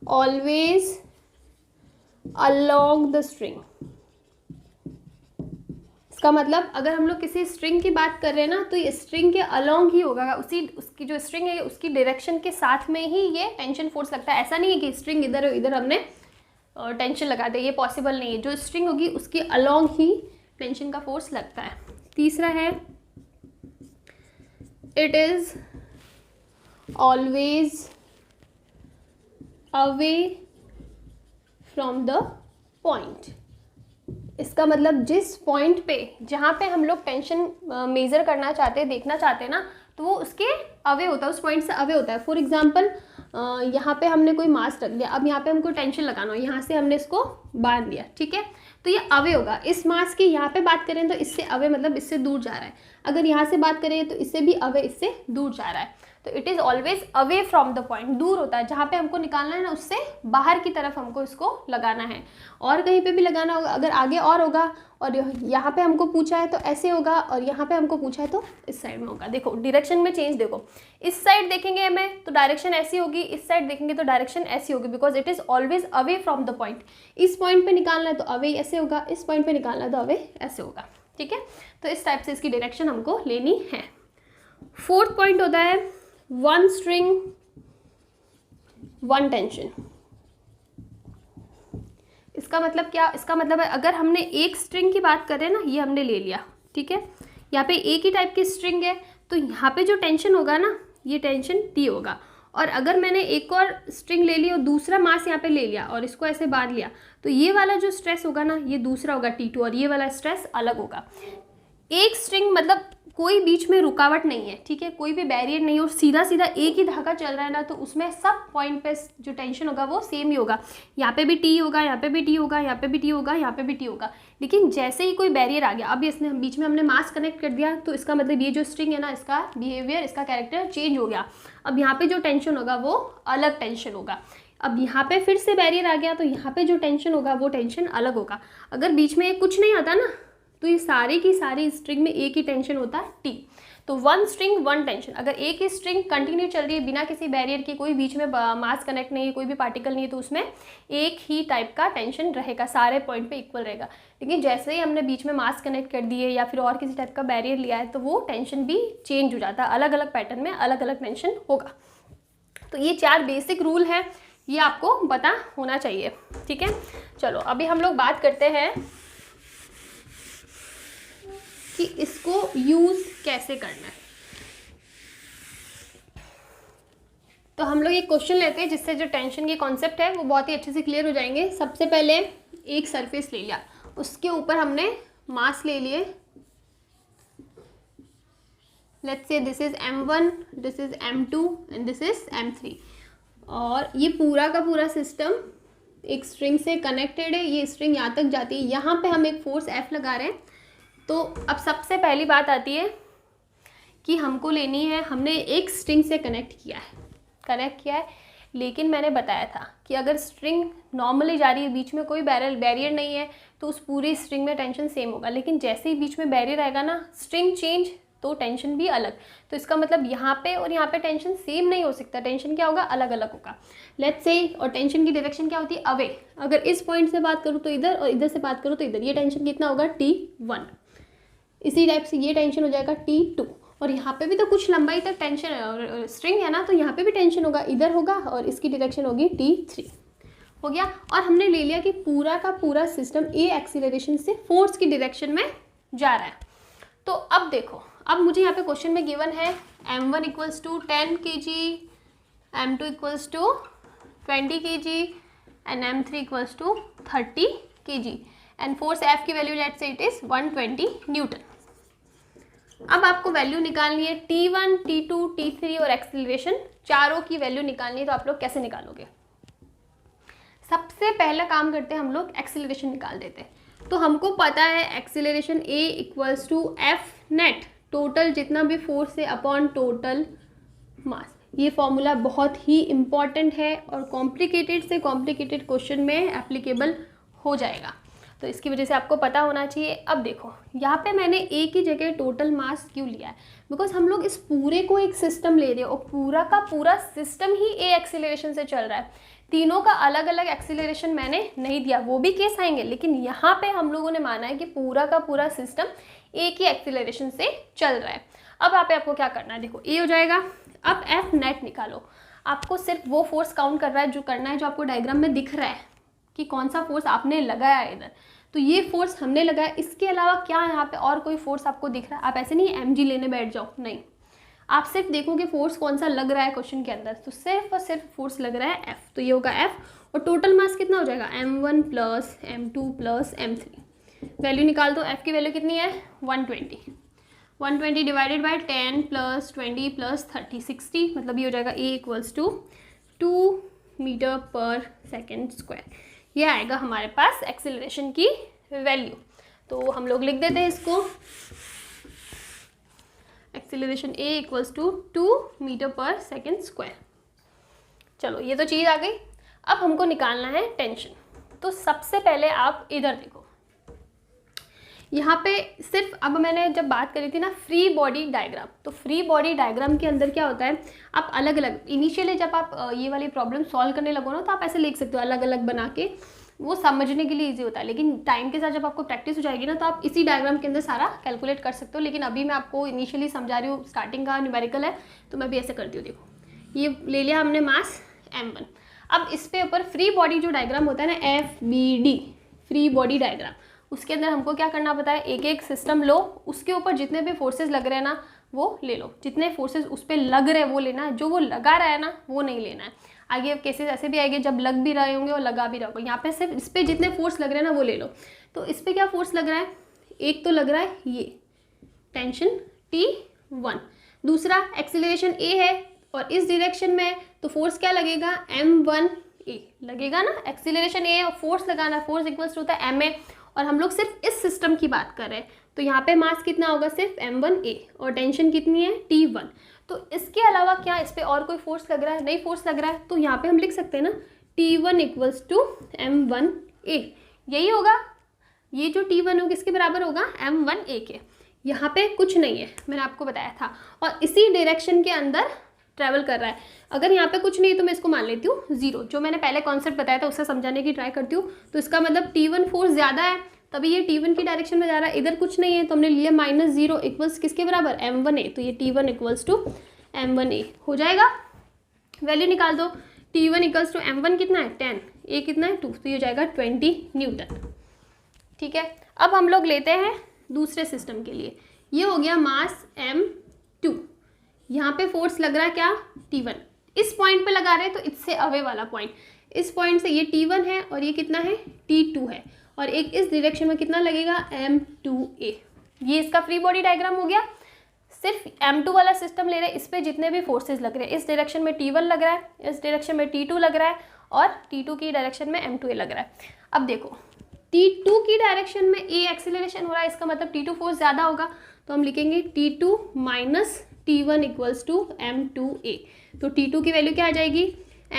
always along the string. इसका मतलब अगर हम लोग किसी स्ट्रिंग की बात कर रहे हैं ना, तो ये स्ट्रिंग के अलोंग ही होगा, उसकी जो स्ट्रिंग है उसकी डायरेक्शन के साथ में ही ये टेंशन फोर्स लगता है। ऐसा नहीं है कि स्ट्रिंग इधर हमने टेंशन लगा दे, ये पॉसिबल नहीं है। जो स्ट्रिंग होगी उसके अलोंग ही टेंशन का फोर्स लगता है। तीसरा है, it is always away from the point. इसका मतलब जिस पॉइंट पे, जहाँ पे हम लोग टेंशन मेज़र करना चाहते हैं, देखना चाहते हैं ना, तो वो उसके अवे होता है, उस पॉइंट से अवे होता है। फॉर एग्जांपल यहाँ पे हमने कोई मास रख दिया, अब यहाँ पे हमको टेंशन लगाना हो, यहाँ से हमने इसको बांध दिया, ठीक है, तो ये अवे होगा। इस मास की यहाँ पे बात करें तो इससे अवे मतलब इससे दूर जा रहा है, अगर यहाँ से बात करें तो इससे भी अवे, इससे दूर जा रहा है। तो it is always away from the point, दूर होता है, जहाँ पे हमको निकालना है ना उससे बाहर की तरफ हमको इसको लगाना है। और कहीं पे भी लगाना होगा, अगर आगे और होगा और यहाँ पे हमको पूछा है तो ऐसे होगा, और यहाँ पे हमको पूछा है तो इस साइड में होगा। देखो डायरेक्शन में चेंज देखो, इस साइड देखेंगे हमें तो डायरेक्शन ऐसी होगी, इस साइड देखेंगे तो डायरेक्शन ऐसी होगी, because it is always away from the point. इस पॉइंट पे निकालना है तो अवे ऐसे होगा, इस पॉइंट पे निकालना है तो अवे ऐसे होगा, ठीक है। तो इस टाइप से इसकी डायरेक्शन हमको लेनी है। फोर्थ पॉइंट होता है वन स्ट्रिंग वन टेंशन। इसका मतलब क्या, इसका मतलब है अगर हमने एक स्ट्रिंग की बात करें ना, ये हमने ले लिया, ठीक है, यहाँ पे एक ही टाइप की स्ट्रिंग है, तो यहाँ पे जो टेंशन होगा ना, ये टेंशन T होगा। और अगर मैंने एक और स्ट्रिंग ले ली और दूसरा मास यहाँ पे ले लिया और इसको ऐसे बांध लिया, तो ये वाला जो स्ट्रेस होगा ना, ये दूसरा होगा T2, और ये वाला स्ट्रेस अलग होगा। एक स्ट्रिंग मतलब कोई बीच में रुकावट नहीं है, ठीक है, कोई भी बैरियर नहीं है, और सीधा सीधा एक ही धागा चल रहा है ना, तो उसमें सब पॉइंट पे जो टेंशन होगा वो सेम ही होगा। यहाँ पे भी T होगा, यहाँ पे भी T होगा, यहाँ पे भी T होगा, यहाँ पे भी T होगा। लेकिन जैसे ही कोई बैरियर आ गया, अब इसने बीच में हमने मास कनेक्ट कर दिया, तो इसका मतलब ये जो स्ट्रिंग है ना, इसका बिहेवियर, इसका कैरेक्टर चेंज हो गया। अब यहाँ पे जो टेंशन होगा वो अलग टेंशन होगा। अब यहाँ पे फिर से बैरियर आ गया, तो यहाँ पे जो टेंशन होगा वो टेंशन अलग होगा। अगर बीच में कुछ नहीं आता ना, तो ये सारी की सारी स्ट्रिंग में एक ही टेंशन होता है T। तो वन स्ट्रिंग वन टेंशन। अगर एक ही स्ट्रिंग कंटिन्यू चल रही है बिना किसी बैरियर के, कोई बीच में मास कनेक्ट नहीं है, कोई भी पार्टिकल नहीं है, तो उसमें एक ही टाइप का टेंशन रहेगा, सारे पॉइंट पे इक्वल रहेगा। लेकिन जैसे ही हमने बीच में मास कनेक्ट कर दिए या फिर और किसी टाइप का बैरियर लिया है, तो वो टेंशन भी चेंज हो जाता है, अलग अलग पैटर्न में अलग अलग टेंशन होगा। तो ये 4 बेसिक रूल है, ये आपको पता होना चाहिए, ठीक है। चलो अभी हम लोग बात करते हैं कि इसको यूज़ कैसे करना है। तो हम लोग एक क्वेश्चन लेते हैं जिससे जो टेंशन के कॉन्सेप्ट है वो बहुत ही अच्छे से क्लियर हो जाएंगे। सबसे पहले एक सरफेस ले लिया, उसके ऊपर हमने मास ले लिए, let's say this is M1, this is M2 and this is M3। और ये पूरा का पूरा सिस्टम एक स्ट्रिंग से कनेक्टेड है, ये स्ट्रिंग यहाँ तक जाती है, यहाँ पे हम एक फोर्स F लगा रहे हैं। तो अब सबसे पहली बात आती है कि हमको लेनी है, हमने एक स्ट्रिंग से कनेक्ट किया है, लेकिन मैंने बताया था कि अगर स्ट्रिंग नॉर्मली जा रही है, बीच में कोई बैरियर नहीं है, तो उस पूरी स्ट्रिंग में टेंशन सेम होगा, लेकिन जैसे ही बीच में बैरियर आएगा ना, स्ट्रिंग चेंज, तो टेंशन भी अलग। तो इसका मतलब यहाँ पे और यहाँ पे टेंशन सेम नहीं हो सकता, टेंशन क्या होगा, अलग अलग होगा। लेट्स से, और टेंशन की डायरेक्शन क्या होती है, अवे। अगर इस पॉइंट से बात करूँ तो इधर, और इधर से बात करूँ तो इधर, ये टेंशन कितना होगा, T1। इसी टाइप से ये टेंशन हो जाएगा T2, और यहाँ पे भी तो कुछ लंबाई तक टेंशन स्ट्रिंग है ना, तो यहाँ पे भी टेंशन होगा, इधर होगा, और इसकी डायरेक्शन होगी T3। हो गया। और हमने ले लिया कि पूरा का पूरा सिस्टम ए एक्सीलरेशन से फोर्स की डायरेक्शन में जा रहा है। तो अब देखो, अब मुझे यहाँ पे क्वेश्चन में गिवन है m1 equals to 10 kg, m2 equals to 20 kg and m3 equals to 30 kg and force F की value let's say it is 120 newton. अब आपको वैल्यू निकालनी है T1, T2, T3 और एक्सीलरेशन, चारों की वैल्यू निकालनी है। तो आप लोग कैसे निकालोगे? सबसे पहला काम करते हैं हम लोग, एक्सीलरेशन निकाल देते हैं। तो हमको पता है acceleration A equals to F net, total जितना भी फोर्स है अपॉन टोटल मास। ये फॉर्मूला बहुत ही इम्पॉर्टेंट है और कॉम्प्लिकेटेड से कॉम्प्लिकेटेड क्वेश्चन में एप्लीकेबल हो जाएगा, तो इसकी वजह से आपको पता होना चाहिए। अब देखो, यहाँ पे मैंने A की जगह टोटल मास क्यों लिया है, बिकॉज हम लोग इस पूरे को एक सिस्टम ले रहे हैं और पूरा का पूरा सिस्टम ही A एक्सीलरेशन से चल रहा है। तीनों का अलग अलग एक्सीलरेशन मैंने नहीं दिया, वो भी केस आएंगे, लेकिन यहाँ पे हम लोगों ने माना है कि पूरा का पूरा सिस्टम A की एक्सीलरेशन से चल रहा है। अब यहाँ पे आपको क्या करना है, देखो A हो जाएगा। अब F नेट निकालो, आपको सिर्फ वो फोर्स काउंट कर रहा है जो करना है, जो आपको डायग्राम में दिख रहा है कि कौन सा फोर्स आपने लगाया है इधर। तो ये फोर्स हमने लगाया, इसके अलावा क्या यहाँ पे और कोई फोर्स आपको दिख रहा है? आप ऐसे नहीं mg लेने बैठ जाओ, नहीं, आप सिर्फ देखोगे फोर्स कौन सा लग रहा है क्वेश्चन के अंदर, तो सिर्फ और सिर्फ फोर्स लग रहा है F, तो ये होगा F। और टोटल मास कितना हो जाएगा, m1 plus m2 plus m3। Value निकाल दो, F की वैल्यू कितनी है 120 डिवाइडेड बाई 10 प्लस 20 प्लस 30 60, मतलब ये हो जाएगा A इक्वल्स टू 2 मीटर पर सेकेंड स्क्वायर। ये आएगा हमारे पास एक्सीलरेशन की वैल्यू। तो हम लोग लिख देते हैं इसको, acceleration A equals to 2 metre पर सेकेंड स्क्वायर। चलो ये तो चीज़ आ गई। अब हमको निकालना है टेंशन। तो सबसे पहले आप इधर देखो, यहाँ पे सिर्फ अब मैंने जब बात करी थी ना फ्री बॉडी डायग्राम, तो फ्री बॉडी डायग्राम के अंदर क्या होता है, आप अलग अलग इनिशियली जब आप ये वाली प्रॉब्लम सॉल्व करने लगो ना, तो आप ऐसे लिख सकते हो अलग अलग बना के, वो समझने के लिए इजी होता है। लेकिन टाइम के साथ जब आपको प्रैक्टिस हो जाएगी ना, तो आप इसी डायग्राम के अंदर सारा कैलकुलेट कर सकते हो। लेकिन अभी मैं आपको इनिशियली समझा रही हूँ, स्टार्टिंग का न्यूमेरिकल है, तो मैं भी ऐसे करती हूँ। देखो ये ले लिया हमने मास m1। अब इस पे ऊपर फ्री बॉडी जो डायग्राम होता है ना, FBD फ्री बॉडी डायग्राम, उसके अंदर हमको क्या करना पता है, एक एक सिस्टम लो, उसके ऊपर जितने भी फोर्सेस लग रहे हैं ना वो ले लो, जितने फोर्सेस उस पर लग रहे हैं वो लेना है, जो वो लगा रहा है ना वो नहीं लेना है। आगे अब केसेस ऐसे भी आएंगे जब लग भी रहे होंगे और लगा भी रहा होगा, यहाँ पे सिर्फ इस पर जितने फोर्स लग रहे हैं ना वो ले लो। तो इस पर क्या फोर्स लग रहा है, एक तो लग रहा है ये टेंशन T1, दूसरा एक्सीलरेशन A है और इस डायरेक्शन में, तो फोर्स क्या लगेगा m1a लगेगा ना, एक्सीलरेशन A और फोर्स लगाना, फोर्स इक्वल्स होता है ma, और हम लोग सिर्फ इस सिस्टम की बात कर रहे हैं। तो यहाँ पे मास कितना होगा, सिर्फ m1a, और टेंशन कितनी है T1। तो इसके अलावा क्या इस पर और कोई फोर्स लग रहा है, नहीं फोर्स लग रहा है, तो यहाँ पे हम लिख सकते हैं ना T1 इक्वल्स टू m1a, यही होगा। ये जो T1 होगा किसके बराबर होगा, m1a के। यहाँ पे कुछ नहीं है, मैंने आपको बताया था, और इसी डायरेक्शन के अंदर ट्रैवल कर रहा है। अगर यहाँ पे कुछ नहीं है तो मैं इसको मान लेती हूँ 0, जो मैंने पहले कॉन्सेप्ट बताया था उससे समझाने की ट्राई करती हूँ। तो इसका मतलब T1 फोर्स ज़्यादा है, तभी ये T1 की डायरेक्शन में जा रहा है। इधर कुछ नहीं है तो हमने लिया -0 इक्वल्स किसके बराबर, m1a, तो ये T1 इक्वल्स टू m1a हो जाएगा। वैल्यू निकाल दो, T1 इक्वल्स टू m1 कितना है 10, a कितना है 2, तो ये हो जाएगा 20 न्यूटन। ठीक है, अब हम लोग लेते हैं दूसरे सिस्टम के लिए। ये हो गया मास m2, यहाँ पे फोर्स लग रहा है क्या, T1, इस पॉइंट पे लगा रहे हैं, तो इससे अवे वाला पॉइंट, इस पॉइंट से ये T1 है और ये कितना है T2 है, और एक इस डायरेक्शन में कितना लगेगा m2a। ये इसका फ्री बॉडी डायग्राम हो गया। सिर्फ M2 वाला सिस्टम ले रहे हैं, इस पर जितने भी फोर्सेस लग रहे हैं, इस डायरेक्शन में T1 लग रहा है, इस डायरेक्शन में T2 लग रहा है और T2 की डायरेक्शन में M2A लग रहा है। अब देखो T2 की डायरेक्शन में A एक्सीलरेशन हो रहा है, इसका मतलब T2 फोर्स ज़्यादा होगा, तो हम लिखेंगे T2 minus T1 equals to M2A। तो T2 की वैल्यू क्या आ जाएगी,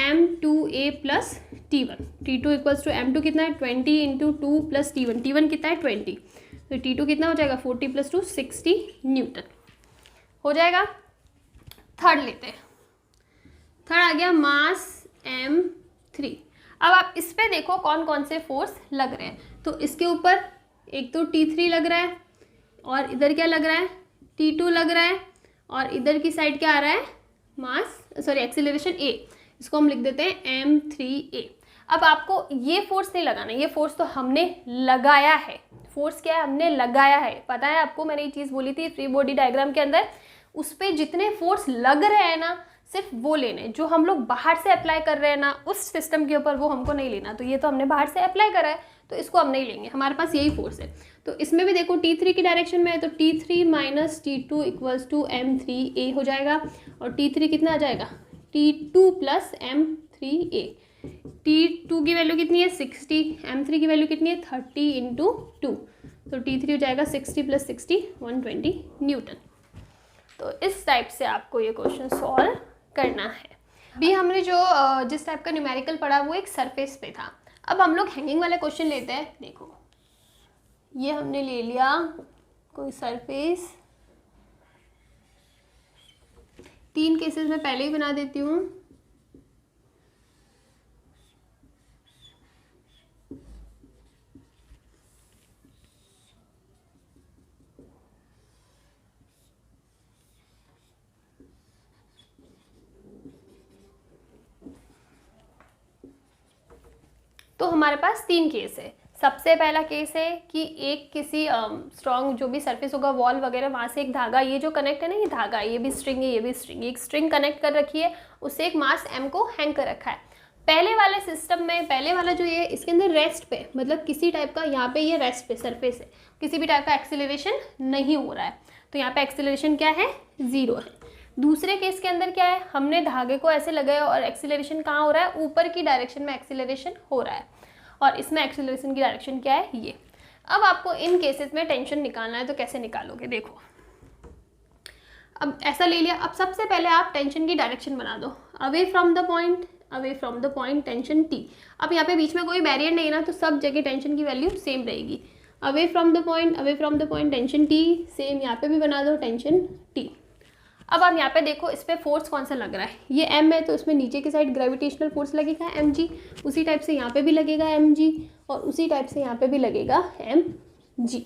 M2A plus T1। T2 equals to M2 कितना है 20 इंटू 2 प्लस T1, T1 कितना है 20, तो T2 कितना हो जाएगा 40 प्लस 2 60 न्यूटन हो जाएगा। थर्ड लेते हैं, थर्ड आ गया मास M3। अब आप इस पे देखो कौन कौन से फोर्स लग रहे हैं, तो इसके ऊपर एक तो T3 लग रहा है और इधर क्या लग रहा है T2 लग रहा है और इधर की साइड क्या आ रहा है एक्सीलरेशन A, इसको हम लिख देते हैं M3A। अब आपको ये फोर्स नहीं लगाना, ये फोर्स तो हमने लगाया है, फोर्स क्या है हमने लगाया है, पता है आपको, मैंने ये चीज़ बोली थी फ्री बॉडी डायग्राम के अंदर, उस पर जितने फोर्स लग रहे हैं ना सिर्फ वो लेने, जो हम लोग बाहर से अप्लाई कर रहे हैं ना उस सिस्टम के ऊपर वो हमको नहीं लेना। तो ये तो हमने बाहर से अप्लाई करा है तो इसको हम नहीं लेंगे, हमारे पास यही फोर्स है। तो इसमें भी देखो T3 की डायरेक्शन में है तो T3 minus T2 equals to M3A हो जाएगा और T3 कितना आ जाएगा T2 प्लस M3A। T2 की वैल्यू कितनी है 60, M3 की वैल्यू कितनी है 30 इंटू 2, तो T3 हो जाएगा 60 प्लस 60 120 न्यूटन। तो इस टाइप से आपको ये क्वेश्चन सॉल्व करना है। अभी हमने जो जिस टाइप का न्यूमेरिकल पढ़ा वो एक सरफेस पे था, अब हम लोग हैंगिंग वाले क्वेश्चन लेते हैं। देखो ये हमने ले लिया कोई सरफेस, 3 केसेस में पहले ही बना देती हूँ। तो हमारे पास 3 केस है। सबसे पहला केस है कि एक किसी स्ट्रॉन्ग जो भी सरफेस होगा वॉल वगैरह, वहाँ से एक धागा, ये जो कनेक्ट है ना ये धागा, ये भी स्ट्रिंग है ये भी स्ट्रिंग, एक स्ट्रिंग कनेक्ट कर रखी है, उससे एक मास M को हैंग कर रखा है। पहले वाले सिस्टम में, पहले वाला जो ये इसके अंदर रेस्ट पे, मतलब किसी टाइप का, यहाँ पे ये रेस्ट पे सरफेस है, किसी भी टाइप का एक्सीलरेशन नहीं हो रहा है, तो यहाँ पे एक्सीलरेशन क्या है 0 है। दूसरे केस के अंदर क्या है, हमने धागे को ऐसे लगाया और एक्सीलरेशन कहाँ हो रहा है, ऊपर की डायरेक्शन में एक्सीलरेशन हो रहा है और इसमें एक्सीलरेशन की डायरेक्शन क्या है ये। अब आपको इन केसेस में टेंशन निकालना है, तो कैसे निकालोगे, देखो अब ऐसा ले लिया। अब सबसे पहले आप टेंशन की डायरेक्शन बना दो, away from the point tension T। अब यहाँ पे बीच में कोई बैरियर नहीं है ना, तो सब जगह टेंशन की वैल्यू सेम रहेगी। Away from the point tension T, same यहाँ पे भी बना दो टेंशन T। अब आप यहाँ पे देखो इस पर फोर्स कौन सा लग रहा है, ये M है तो इसमें नीचे की साइड ग्रेविटेशनल फोर्स लगेगा mg, उसी टाइप से यहाँ पे भी लगेगा mg और उसी टाइप से यहाँ पे भी लगेगा mg।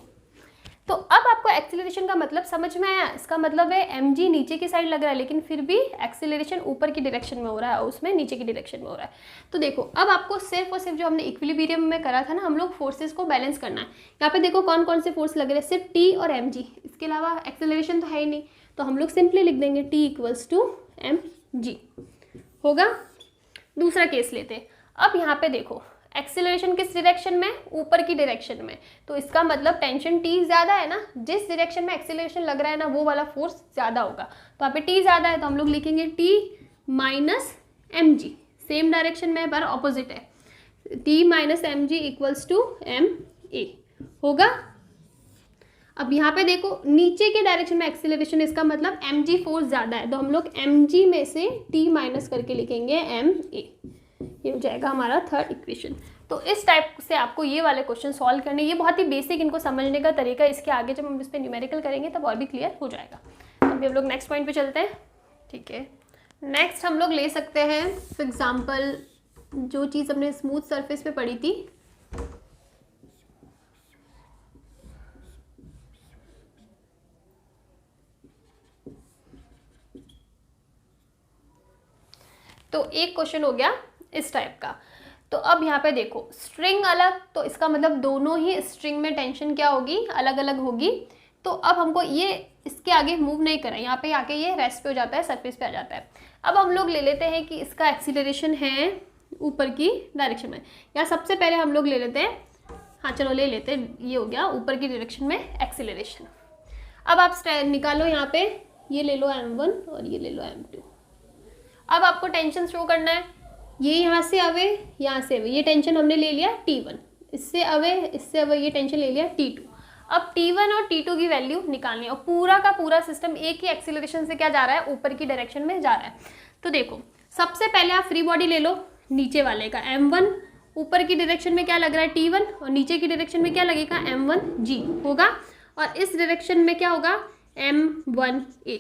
तो अब आपको एक्सीलरेशन का मतलब समझ में आया, इसका मतलब है mg नीचे की साइड लग रहा है लेकिन फिर भी एक्सीलरेशन ऊपर की डायरेक्शन में हो रहा है और उसमें नीचे की डायरेक्शन में हो रहा है। तो देखो अब आपको सिर्फ और सिर्फ जो हमने इक्विलिब्रियम में करा था ना, हम लोग फोर्सेस को बैलेंस करना है। यहाँ पे देखो कौन कौन से फोर्स लग रहे हैं, सिर्फ T और mg, इसके अलावा एक्सीलरेशन तो है ही नहीं, तो हम लोग सिंपली लिख देंगे T इक्वल्स टू mg होगा। दूसरा केस लेते हैं। अब यहाँ पे देखो एक्सीलरेशन किस डायरेक्शन में, ऊपर की डायरेक्शन में, तो इसका मतलब टेंशन T ज़्यादा है ना, जिस डायरेक्शन में एक्सीलरेशन लग रहा है ना वो वाला फोर्स ज़्यादा होगा। तो यहाँ पे T ज़्यादा है तो हम लोग लिखेंगे T minus mg, same direction में पर ऑपोजिट है, T minus mg equals to ma होगा। अब यहाँ पे देखो नीचे के डायरेक्शन में एक्सीलरेशन, इसका मतलब mg फोर्स ज़्यादा है तो हम लोग mg में से T माइनस करके लिखेंगे ma, ये हो जाएगा हमारा थर्ड इक्वेशन। तो इस टाइप से आपको ये वाले क्वेश्चन सॉल्व करने, ये बहुत ही बेसिक इनको समझने का तरीका, इसके आगे जब हम इस पर न्यूमेरिकल करेंगे तब और भी क्लियर हो जाएगा। अभी हम लोग नेक्स्ट पॉइंट पे चलते हैं, ठीक है। नेक्स्ट हम लोग ले सकते हैं फॉर एग्जाम्पल जो चीज़ हमने स्मूथ सरफेस पे पढ़ी थी, तो एक क्वेश्चन हो गया इस टाइप का। तो अब यहाँ पे देखो स्ट्रिंग अलग, तो इसका मतलब दोनों ही स्ट्रिंग में टेंशन क्या होगी, अलग अलग होगी। तो अब हमको ये इसके आगे मूव नहीं करना, यहाँ पे आके ये रेस्ट पे हो जाता है, सरफेस पे आ जाता है। अब हम लोग ले लेते हैं कि इसका एक्सीलरेशन है ऊपर की डायरेक्शन में, या सबसे पहले हम लोग ले लेते हैं, हाँ चलो ले लेते हैं, ये हो गया ऊपर की डायरेक्शन में एक्सीलरेशन। अब आप निकालो यहाँ पे ये ले लो m1 और ये ले लो m2। अब आपको टेंशन शो करना है, ये यहाँ से अवे, यहाँ से अवे, ये टेंशन हमने ले लिया T1, इससे अवे, इससे अवे, ये टेंशन ले लिया T2। अब T1 और T2 की वैल्यू निकालनी है और पूरा का पूरा सिस्टम एक ही एक्सीलरेशन से क्या जा रहा है, ऊपर की डायरेक्शन में जा रहा है। तो देखो सबसे पहले आप फ्री बॉडी ले लो नीचे वाले का m1, ऊपर की डायरेक्शन में क्या लग रहा है T1 और नीचे की डायरेक्शन में क्या लगेगा m1g होगा, और इस डायरेक्शन में क्या होगा m1a।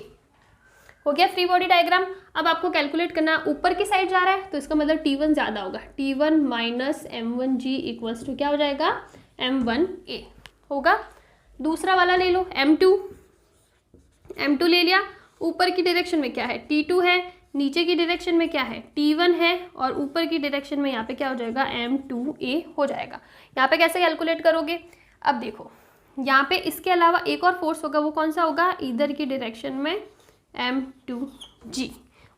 हो गया फ्री बॉडी डायग्राम। अब आपको कैलकुलेट करना, ऊपर की साइड जा रहा है तो इसका मतलब T1 ज़्यादा होगा, T1 minus m1g equals to क्या हो जाएगा m1a होगा। दूसरा वाला ले लो m2, m2 ले लिया, ऊपर की डायरेक्शन में क्या है T2 है, नीचे की डायरेक्शन में क्या है T1 है, और ऊपर की डायरेक्शन में यहाँ पे क्या हो जाएगा m2a हो जाएगा। यहाँ पे कैसे कैलकुलेट करोगे, अब देखो यहाँ पे इसके अलावा एक और फोर्स होगा, वो कौन सा होगा, इधर की डायरेक्शन में m2g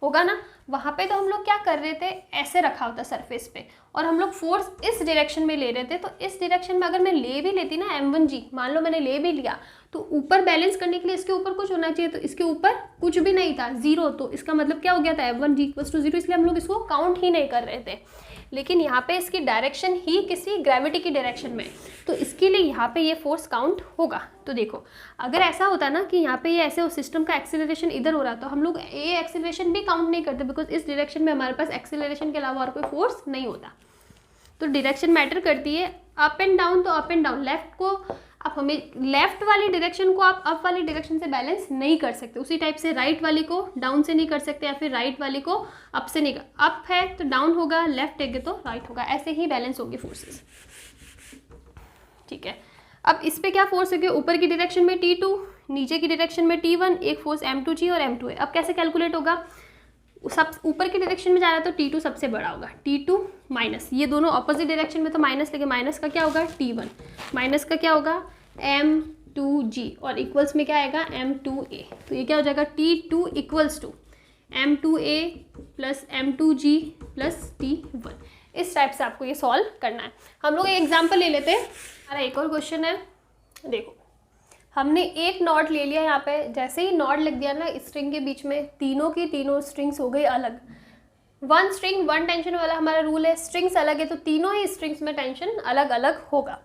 होगा ना। वहाँ पे तो हम लोग क्या कर रहे थे, ऐसे रखा होता सरफेस पे और हम लोग फोर्स इस डायरेक्शन में ले रहे थे, तो इस डायरेक्शन में अगर मैं ले भी लेती ना m1g, मान लो मैंने ले भी लिया, तो ऊपर बैलेंस करने के लिए इसके ऊपर कुछ होना चाहिए, तो इसके ऊपर कुछ भी नहीं था, जीरो, तो इसका मतलब क्या हो गया था m1g इक्वल्स टू 0, इसलिए हम लोग इसको काउंट ही नहीं कर रहे थे। लेकिन यहाँ पे इसकी डायरेक्शन ही किसी ग्रेविटी की डायरेक्शन में, तो इसके लिए यहाँ पे ये फोर्स काउंट होगा। तो देखो अगर ऐसा होता ना कि यहाँ पे ये ऐसे सिस्टम का एक्सीलरेशन इधर हो रहा, तो हम लोग ये एक्सीलरेशन भी काउंट नहीं करते, बिकॉज इस डायरेक्शन में हमारे पास एक्सीलरेशन के अलावा और कोई फोर्स नहीं होता। तो डायरेक्शन मैटर करती है, अप एंड डाउन, तो अप एंड डाउन, लेफ्ट को आप हमें लेफ्ट वाली डायरेक्शन को आप अप वाली डायरेक्शन से बैलेंस नहीं कर सकते, उसी टाइप से राइट वाली को डाउन से नहीं कर सकते, या फिर राइट वाली को अप से नहीं कर, अप है तो डाउन होगा, लेफ्ट है तो राइट होगा, ऐसे ही बैलेंस होंगे फोर्सेस। ठीक है, अब इस पे क्या फोर्स होगी, ऊपर की डायरेक्शन में T2, नीचे की डायरेक्शन में T1, एक फोर्स m2g और m2 है। अब कैसे कैलकुलेट होगा, सब ऊपर की डायरेक्शन में जा रहा है तो T2 सबसे बड़ा होगा, T2 माइनस, ये दोनों ऑपोजिट डायरेक्शन में तो माइनस, लेके माइनस का क्या होगा T1, माइनस का क्या होगा m2g, और इक्वल्स में क्या आएगा m2a। तो ये क्या हो जाएगा T2 equals to m2a plus m2g plus T1। इस टाइप से आपको ये सॉल्व करना है। हम लोग एक एग्जाम्पल ले लेते हैं, हमारा एक और क्वेश्चन है। देखो हमने एक नॉट ले लिया, यहाँ पे जैसे ही नॉट लग दिया ना स्ट्रिंग के बीच में, तीनों की तीनों स्ट्रिंग्स हो गई अलग। वन स्ट्रिंग वन टेंशन वाला हमारा रूल है, स्ट्रिंग्स अलग है तो तीनों ही स्ट्रिंग्स में टेंशन अलग अलग होगा।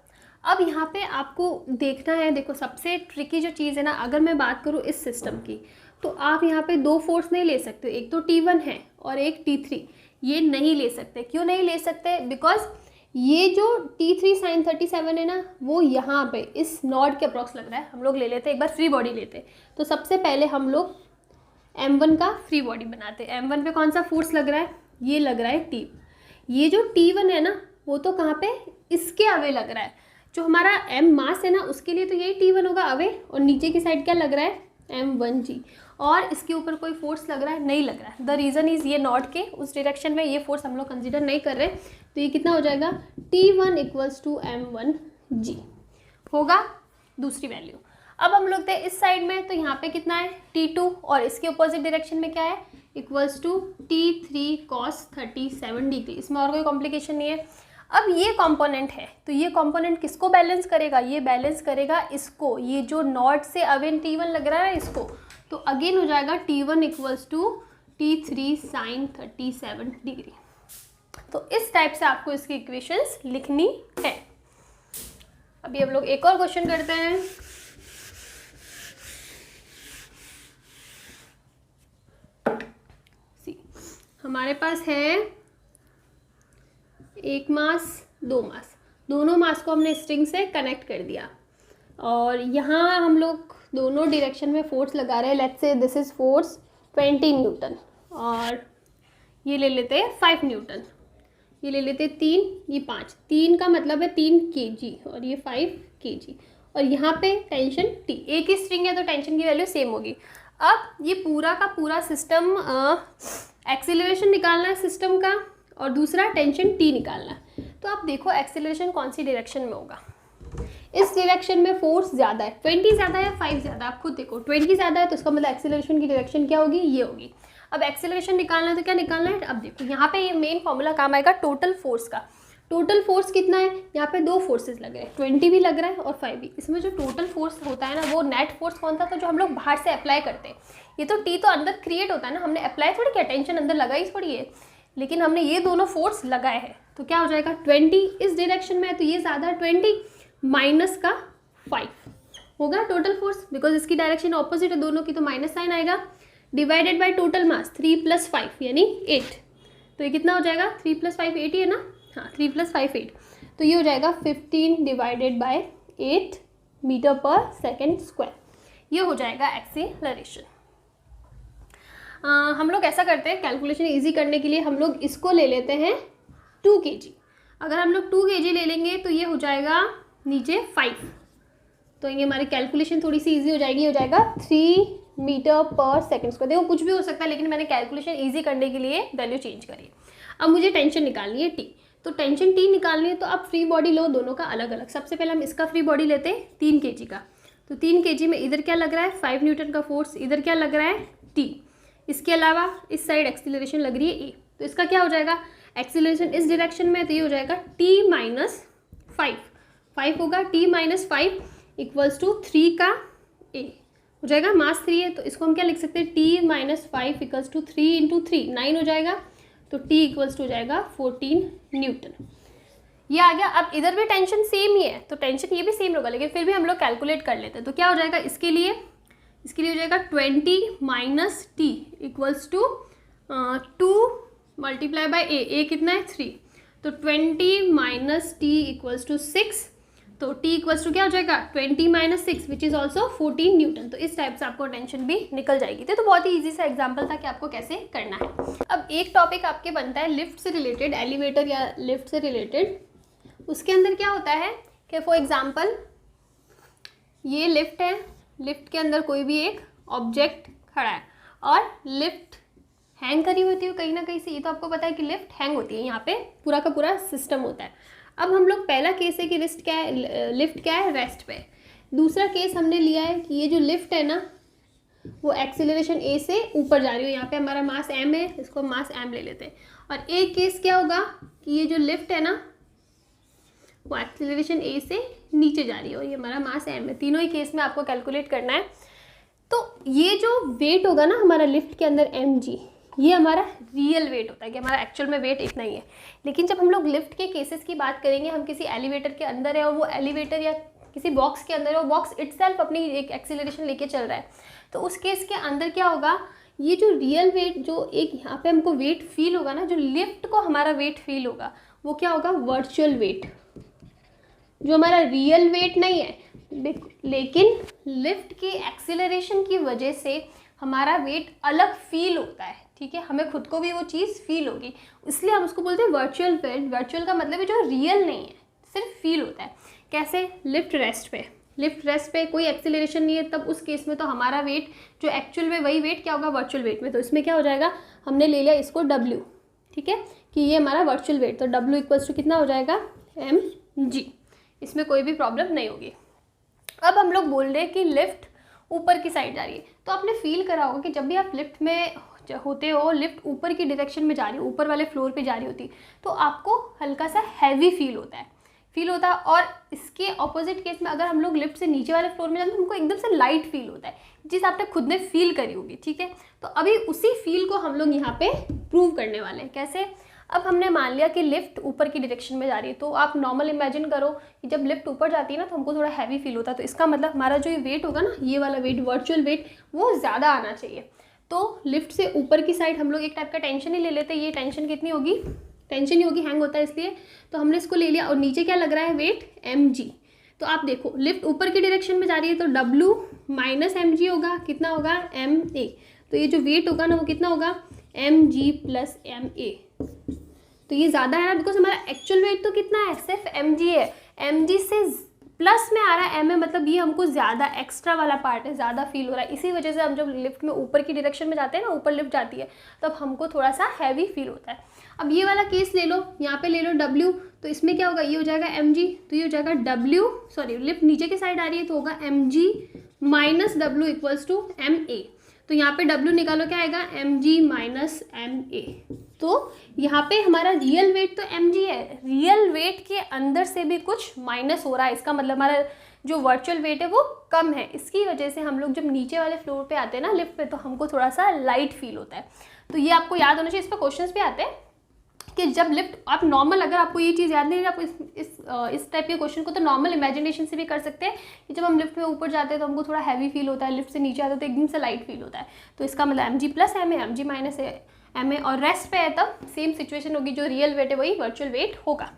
अब यहाँ पे आपको देखना है, देखो सबसे ट्रिकी जो चीज़ है ना, अगर मैं बात करूँ इस सिस्टम की, तो आप यहाँ पे दो फोर्स नहीं ले सकते, एक तो T1 है और एक T3, ये नहीं ले सकते। क्यों नहीं ले सकते, बिकॉज ये जो T3 sin 37 है ना, वो यहाँ पे इस नॉड के अप्रॉक्स लग रहा है। हम लोग ले लेते, एक बार फ्री बॉडी लेते, तो सबसे पहले हम लोग m1 का फ्री बॉडी बनाते। m1 पे कौन सा फोर्स लग रहा है, ये लग रहा है T। ये जो T1 है ना, वो तो कहाँ पे, इसके अवे लग रहा है। जो हमारा m मास है ना, उसके लिए तो यही T1 होगा अवे, और नीचे की साइड क्या लग रहा है m1g, और इसके ऊपर कोई फोर्स लग रहा है, नहीं लग रहा है। द रीज़न इज़ ये नॉट के उस डायरेक्शन में ये फोर्स हम लोग कंसिडर नहीं कर रहे, तो ये कितना हो जाएगा T1 इक्वल्स टू m1g होगा दूसरी वैल्यू। अब हम लोग थे इस साइड में, तो यहाँ पे कितना है T2, और इसके अपोजिट डायरेक्शन में क्या है equals to T3 cos 37 degree. इसमें और कोई कॉम्प्लिकेशन नहीं है। अब ये कंपोनेंट है, तो ये कंपोनेंट किसको बैलेंस करेगा, ये बैलेंस करेगा इसको, ये जो नॉट से अवेन T1 लग रहा है इसको। तो अगेन हो जाएगा T1 equals to T3 sin 37 degree. तो इस टाइप से आपको इसकी इक्वेशंस लिखनी है। अभी हम लोग एक और क्वेश्चन करते हैं। हमारे पास है एक मास, दो मास, दोनों मास को हमने स्ट्रिंग से कनेक्ट कर दिया, और यहाँ हम लोग दोनों डायरेक्शन में फोर्स लगा रहे हैं। Let's say this is force 20 Newton, और ये ले लेते हैं 5 न्यूटन, ये ले लेते हैं 3, ये 5, 3 का मतलब है 3 kg, और ये 5 kg, और यहाँ पे टेंशन T, एक ही स्ट्रिंग है तो टेंशन की वैल्यू सेम होगी। अब ये पूरा का पूरा सिस्टम एक्सीलरेशन निकालना है सिस्टम का, और दूसरा टेंशन T निकालना है। तो आप देखो एक्सीलरेशन कौन सी डायरेक्शन में होगा। इस डायरेक्शन में फोर्स ज़्यादा है, 20 ज़्यादा है 5 ज़्यादा, आप खुद देखो 20 ज़्यादा है तो इसका मतलब एक्सीलरेशन की डायरेक्शन क्या होगी, ये होगी। अब एक्सीलरेशन निकालना है तो क्या निकालना है, अब देखो यहाँ पे ये मेन फॉर्मूला काम आएगा टोटल फोर्स का। टोटल फोर्स कितना है, यहाँ पे 2 फोर्सेस लग रहे हैं, 20 भी लग रहा है और 5 भी। इसमें जो टोटल फोर्स होता है ना वो नेट फोर्स कौन सा था, जो हम लोग बाहर से अप्लाई करते हैं। ये तो टी तो अंदर क्रिएट होता है ना, हमने अप्लाई थोड़ी किया, टेंशन अंदर लगाई थोड़ी है, लेकिन हमने ये दोनों फोर्स लगाए हैं। तो क्या हो जाएगा 20 इस डायरेक्शन में है तो ये ज़्यादा 20 माइनस का 5 होगा टोटल फोर्स, बिकॉज इसकी डायरेक्शन ऑपोजिट है दोनों की, तो माइनस साइन आएगा, डिवाइडेड बाय टोटल मास 3 + 5 यानी 8। तो ये कितना हो जाएगा, 3 + 5 8 ही है ना, हाँ 3 + 5 8। तो ये हो जाएगा 15 डिवाइडेड बाय 8 मीटर/सेकंड²। ये हो जाएगा एक्सीलरेशन। हम लोग ऐसा करते हैं, कैलकुलेशन इजी करने के लिए हम लोग इसको ले लेते हैं 2 kg। अगर हम लोग 2 kg ले लेंगे तो ये हो जाएगा नीचे 5, तो ये हमारी कैलकुलेशन थोड़ी सी इजी हो जाएगी, हो जाएगा 3 मीटर/सेकंड²। देखो कुछ भी हो सकता है, लेकिन मैंने कैलकुलेशन इजी करने के लिए वैल्यू चेंज करी। अब मुझे टेंशन निकालनी है टी, तो टेंशन टी निकालनी है तो अब फ्री बॉडी लो दोनों का अलग अलग। सबसे पहले हम इसका फ्री बॉडी लेते हैं 3 kg का, तो 3 kg में इधर क्या लग रहा है 5 न्यूटन का फोर्स, इधर क्या लग रहा है टी, इसके अलावा इस साइड एक्सीलरेशन लग रही है ए। तो इसका क्या हो जाएगा, एक्सीलरेशन इस डायरेक्शन में, तो ये हो जाएगा t - 5 होगा, t - 5 = 3 का a हो जाएगा, मास 3 है तो इसको हम क्या लिख सकते हैं, t - 5 = 3 × 3 9 हो जाएगा, तो t = हो जाएगा 14 न्यूटन। ये आ गया। अब इधर भी टेंशन सेम ही है तो टेंशन ये भी सेम होगा, लेकिन फिर भी हम लोग कैलकुलेट कर लेते हैं। तो क्या हो जाएगा इसके लिए हो जाएगा 20 - t = 2 × a कितना है 3, तो 20 - t = 6, तो t = क्या हो जाएगा 20 - 6 विच इज़ ऑल्सो 14 न्यूटन। तो इस टाइप से आपको टेंशन भी निकल जाएगी। तो बहुत ही ईजी सा एग्जाम्पल था कि आपको कैसे करना है। अब एक टॉपिक आपके बनता है लिफ्ट से रिलेटेड, एलिवेटर या लिफ्ट से रिलेटेड। उसके अंदर क्या होता है कि फॉर एग्जाम्पल ये लिफ्ट है, लिफ्ट के अंदर कोई भी एक ऑब्जेक्ट खड़ा है और लिफ्ट हैंग करी होती है कहीं ना कहीं से। ये तो आपको पता है कि लिफ्ट हैंग होती है, यहाँ पे पूरा का पूरा सिस्टम होता है। अब हम लोग पहला केस है कि लिफ्ट क्या है रेस्ट पे। दूसरा केस हमने लिया है कि ये जो लिफ्ट है ना वो एक्सीलरेशन ए से ऊपर जा रही हो, यहाँ पे हमारा मास m है, इसको मास m ले लेते हैं। और एक केस क्या होगा कि ये जो लिफ्ट है ना वो एक्सीलरेशन ए से नीचे जा रही हो, ये हमारा मास m है। तीनों ही केस में आपको कैलकुलेट करना है। तो ये जो वेट होगा ना हमारा लिफ्ट के अंदर mg, ये हमारा रियल वेट होता है कि हमारा एक्चुअल में वेट इतना ही है। लेकिन जब हम लोग लिफ्ट के केसेस की बात करेंगे, हम किसी एलिवेटर के अंदर है और वो एलिवेटर या किसी बॉक्स के अंदर है, वो बॉक्स इटसेल्फ अपनी एक एक्सीलरेशन लेके चल रहा है, तो उस केस के अंदर क्या होगा, ये जो रियल वेट जो एक यहाँ पे हमको वेट फील होगा ना, जो लिफ्ट को हमारा वेट फील होगा वो क्या होगा वर्चुअल वेट, जो हमारा रियल वेट नहीं है, लेकिन लिफ्ट की एक्सीलरेशन की वजह से हमारा वेट अलग फील होता है। ठीक है, हमें खुद को भी वो चीज़ फील होगी, इसलिए हम उसको बोलते हैं वर्चुअल वेट। वर्चुअल का मतलब है जो रियल नहीं है, सिर्फ फील होता है। कैसे, लिफ्ट रेस्ट पे कोई एक्सीलरेशन नहीं है, तब उस केस में तो हमारा वेट जो एक्चुअल में वही वेट क्या होगा वर्चुअल वेट में। तो इसमें क्या हो जाएगा, हमने ले लिया इसको W, ठीक है, कि ये हमारा वर्चुअल वेट, तो W = कितना हो जाएगा mg। इसमें कोई भी प्रॉब्लम नहीं होगी। अब हम लोग बोल रहे हैं कि लिफ्ट ऊपर की साइड जा रही है, तो आपने फील करा होगा कि जब भी आप लिफ्ट में होते हो, लिफ्ट ऊपर की डायरेक्शन में जा रही हो, ऊपर वाले फ्लोर पे जा रही होती, तो आपको हल्का सा हैवी फील होता है। और इसके ऑपोजिट केस में अगर हम लोग लिफ्ट से नीचे वाले फ्लोर में जाते हैं तो हमको एकदम से लाइट फील होता है, जिस आपने खुद ने फील करी होगी। ठीक है, तो अभी उसी फील को हम लोग यहाँ पे प्रूव करने वाले हैं। कैसे, अब हमने मान लिया कि लिफ्ट ऊपर की डायरेक्शन में जा रही है, तो आप नॉर्मल इमेजिन करो कि जब लिफ्ट ऊपर जाती है ना तो हमको थोड़ा हैवी फील होता है। तो इसका मतलब हमारा जो ये वेट होगा ना, ये वाला वेट वर्चुअल वेट, वो ज़्यादा आना चाहिए। तो लिफ्ट से ऊपर की साइड हम लोग एक टाइप का टेंशन ही ले लेते हैं। ये टेंशन कितनी होगी, टेंशन ही होगी, हैंग होता है इसलिए, तो हमने इसको ले लिया। और नीचे क्या लग रहा है वेट mg। तो आप देखो लिफ्ट ऊपर की डायरेक्शन में जा रही है तो W - mg होगा, कितना होगा ma। तो ये जो वेट होगा ना वो कितना होगा mg + ma। तो ये ज़्यादा है ना, बिकॉज हमारा एक्चुअल वेट तो कितना है सिर्फ mg है, mg से प्लस में आ रहा है ma, मतलब ये हमको ज़्यादा एक्स्ट्रा वाला पार्ट है, ज़्यादा फील हो रहा है। इसी वजह से हम जब लिफ्ट में ऊपर की डायरेक्शन में जाते हैं ना, ऊपर लिफ्ट जाती है, तब हमको थोड़ा सा हैवी फील होता है। अब ये वाला केस ले लो, यहाँ पे ले लो W, तो इसमें क्या होगा, ये हो जाएगा mg, तो ये हो जाएगा लिफ्ट नीचे की साइड आ रही है तो होगा mg - W = ma। तो यहाँ पे W निकालो, क्या आएगा mg - ma। तो यहाँ पे हमारा रियल वेट तो mg है, रियल वेट के अंदर से भी कुछ माइनस हो रहा है, इसका मतलब हमारा जो वर्चुअल वेट है वो कम है। इसकी वजह से हम लोग जब नीचे वाले फ्लोर पे आते हैं ना लिफ्ट पे, तो हमको थोड़ा सा लाइट फील होता है। तो ये आपको याद होना चाहिए, इस पर क्वेश्चंस भी आते हैं कि जब लिफ्ट आप नॉर्मल, अगर आपको ये चीज़ याद नहीं है, आप इस टाइप के क्वेश्चन को तो नॉर्मल इमेजिनेशन से भी कर सकते हैं कि जब हम लिफ्ट में ऊपर जाते हैं तो हमको थोड़ा हैवी फील होता है, लिफ्ट से नीचे आते हैं तो एकदम से लाइट फील होता है। तो इसका मतलब mg प्लस एम है, mg माइनस एम है, और रेस्ट पे है तब सेम सिचुएशन होगी, जो रियल वेट है वही वर्चुअल वेट होगा।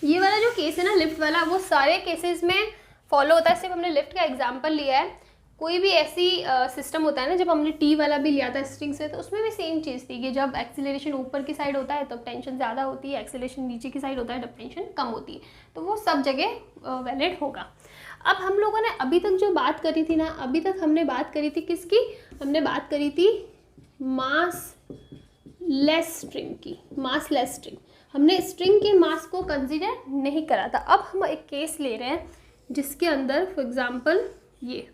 ये वाला जो केस है ना लिफ्ट वाला, वो सारे केसेस में फॉलो होता है, सिर्फ हमने लिफ्ट का एग्जांपल लिया है। कोई भी ऐसी सिस्टम होता है ना, जब हमने टी वाला भी लिया था स्ट्रिंग से, तो उसमें भी सेम चीज़ थी कि जब एक्सीलरेशन ऊपर की साइड होता है तब टेंशन ज़्यादा होती है, एक्सीलरेशन नीचे की साइड होता है तब टेंशन कम होती है। तो वो सब जगह वैलिड होगा। अब हम लोगों ने अभी तक जो बात करी थी ना, अभी तक हमने बात करी थी किसकी, हमने बात करी थी मास लेस स्ट्रिंग की, मास लेस स्ट्रिंग। हमने स्ट्रिंग के मास को कंसीडर नहीं करा था। अब हम एक केस ले रहे हैं जिसके अंदर फॉर एग्जांपल ये,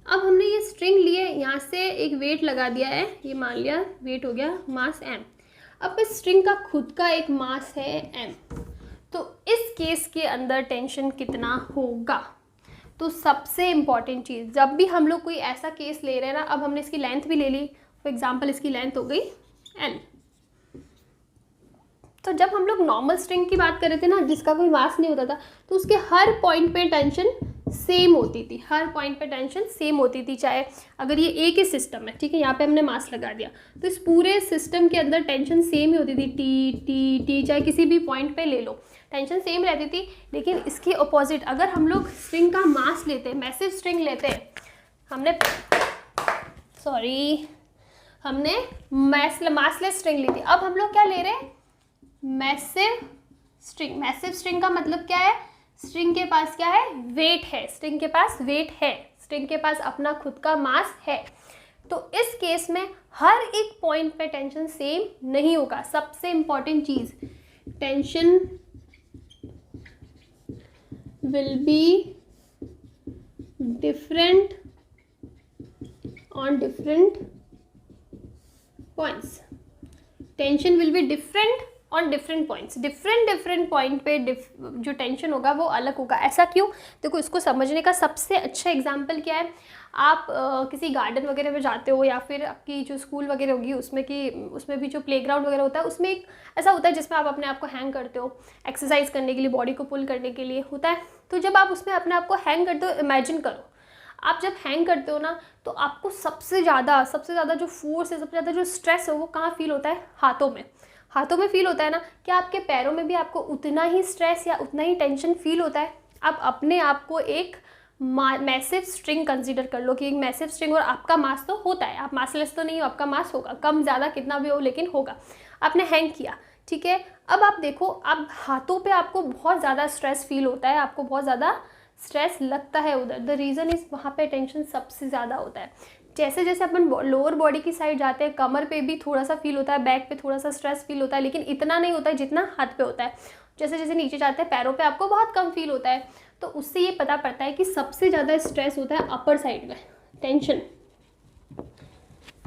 अब हमने ये स्ट्रिंग लिए, यहाँ से एक वेट लगा दिया है, ये मान लिया वेट हो गया मास m। अब इस स्ट्रिंग का खुद का एक मास है m, तो इस केस के अंदर टेंशन कितना होगा। तो सबसे इम्पॉर्टेंट चीज़, जब भी हम लोग कोई ऐसा केस ले रहे हैं ना, अब हमने इसकी लेंथ भी ले ली, फॉर एग्जांपल इसकी लेंथ हो गई l। तो जब हम लोग नॉर्मल स्ट्रिंग की बात कर रहे थे ना, जिसका कोई मास नहीं होता था, तो उसके हर पॉइंट पे टेंशन सेम होती थी, हर पॉइंट पे टेंशन सेम होती थी। चाहे अगर ये एक ही सिस्टम है, ठीक है, यहाँ पे हमने मास लगा दिया, तो इस पूरे सिस्टम के अंदर टेंशन सेम ही होती थी, टी टी टी, चाहे किसी भी पॉइंट पे ले लो, टेंशन सेम रहती थी। लेकिन इसके अपोजिट अगर हम लोग स्ट्रिंग का मास लेते, मैसिव स्ट्रिंग लेते, हमने मासलेस स्ट्रिंग ली थी। अब हम लोग क्या ले रहे हैं, मैसिव स्ट्रिंग। मैसिव स्ट्रिंग का मतलब क्या है, स्ट्रिंग के पास क्या है, वेट है, स्ट्रिंग के पास वेट है, स्ट्रिंग के पास अपना खुद का मास है। तो इस केस में हर एक पॉइंट पे टेंशन सेम नहीं होगा। सबसे इंपॉर्टेंट चीज, tension will be different on different points. Tension will be different on different points, different point पे जो टेंशन होगा वो अलग होगा। ऐसा क्यों, देखो इसको समझने का सबसे अच्छा एग्जांपल क्या है, आप किसी गार्डन वगैरह में जाते हो, या फिर आपकी जो स्कूल वगैरह होगी उसमें भी जो प्लेग्राउंड वगैरह होता है, उसमें एक ऐसा होता है जिसमें आप अपने आप को हैंग करते हो, एक्सरसाइज करने के लिए, बॉडी को पुल करने के लिए होता है। तो जब आप उसमें अपने आप को हैंग करते हो, इमेजिन करो आप जब हैंग करते हो ना, तो आपको सबसे ज़्यादा जो फोर्स है, सबसे ज़्यादा जो स्ट्रेस है, वो कहाँ फील होता है, हाथों में फील होता है ना। क्या आपके पैरों में भी आपको उतना ही स्ट्रेस या उतना ही टेंशन फील होता है। आप अपने आप को एक मैसिव स्ट्रिंग कंसीडर कर लो कि एक मैसिव स्ट्रिंग, और आपका मास तो होता है, आप मासलेस तो नहीं हो, आपका मास होगा, कम ज़्यादा कितना भी हो लेकिन होगा। आपने हैंग किया, ठीक है, अब आप देखो, आप हाथों पे आपको बहुत ज़्यादा स्ट्रेस फील होता है, आपको बहुत ज़्यादा स्ट्रेस लगता है उधर। द रीज़न इज़ वहाँ पे टेंशन सबसे ज़्यादा होता है। जैसे जैसे अपन लोअर बॉडी की साइड जाते हैं, कमर पे भी थोड़ा सा फील होता है, बैक पे थोड़ा सा स्ट्रेस फील होता है, लेकिन इतना नहीं होता है जितना हाथ पे होता है। जैसे जैसे नीचे जाते हैं, पैरों पे आपको बहुत कम फील होता है। तो उससे ये पता पड़ता है कि सबसे ज़्यादा स्ट्रेस होता है अपर साइड में, टेंशन।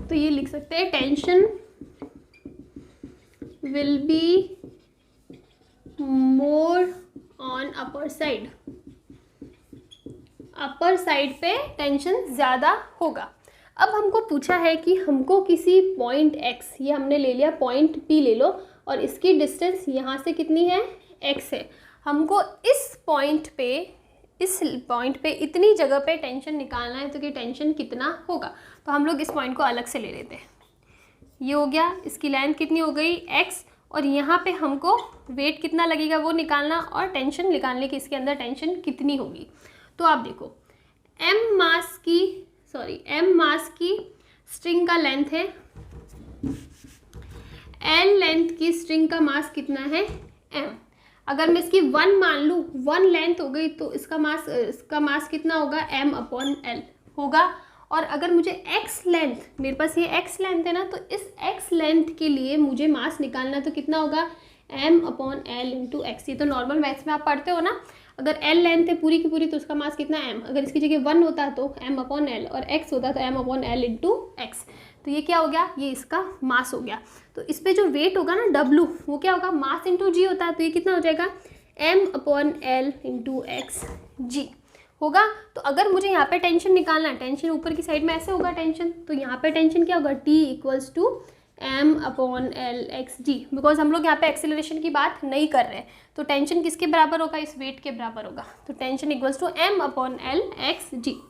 तो ये लिख सकते हैं, tension will be more on upper side. Upper side पे टेंशन ज़्यादा होगा। अब हमको पूछा है कि हमको किसी पॉइंट x, ये हमने ले लिया, पॉइंट p ले लो, और इसकी डिस्टेंस यहाँ से कितनी है, x है। हमको इस पॉइंट पे इतनी जगह पे टेंशन निकालना है, तो कि टेंशन कितना होगा। तो हम लोग इस पॉइंट को अलग से ले लेते हैं। ये हो गया, इसकी लेंथ कितनी हो गई, x, और यहाँ पे हमको वेट कितना लगेगा वो निकालना, और टेंशन निकालने की इसके अंदर टेंशन कितनी होगी। तो आप देखो, m मास की स्ट्रिंग का लेंथ है, l लेंथ की स्ट्रिंग का मास कितना है, m। अगर मैं इसकी 1 मान लूँ, 1 लेंथ हो गई, तो इसका मास कितना होगा, m/l होगा। और अगर मुझे x लेंथ, मेरे पास ये x लेंथ है ना, तो इस x लेंथ के लिए मुझे मास निकालना, तो कितना होगा, m/l × x। ये तो नॉर्मल मैथ्स में आप पढ़ते हो ना। अगर l लेंथ है पूरी की पूरी तो उसका मास कितना m, अगर इसकी जगह 1 होता तो m अपॉन l और x होता तो m upon l into x. तो ये क्या हो गया, ये इसका मास हो गया। तो इस पर जो वेट होगा ना w, वो क्या होगा, मास इंटू g होता है, तो ये कितना हो जाएगा m upon l into x g होगा। तो अगर मुझे यहाँ पे टेंशन निकालना है, टेंशन ऊपर की साइड में ऐसे होगा टेंशन, तो यहाँ पे टेंशन क्या होगा, T equals to m upon L x G, because हम लोग यहाँ पे एक्सेलरेशन की बात नहीं कर रहे हैं। तो टेंशन किसके बराबर होगा, इस वेट के बराबर होगा। तो tension equals to m upon L x g.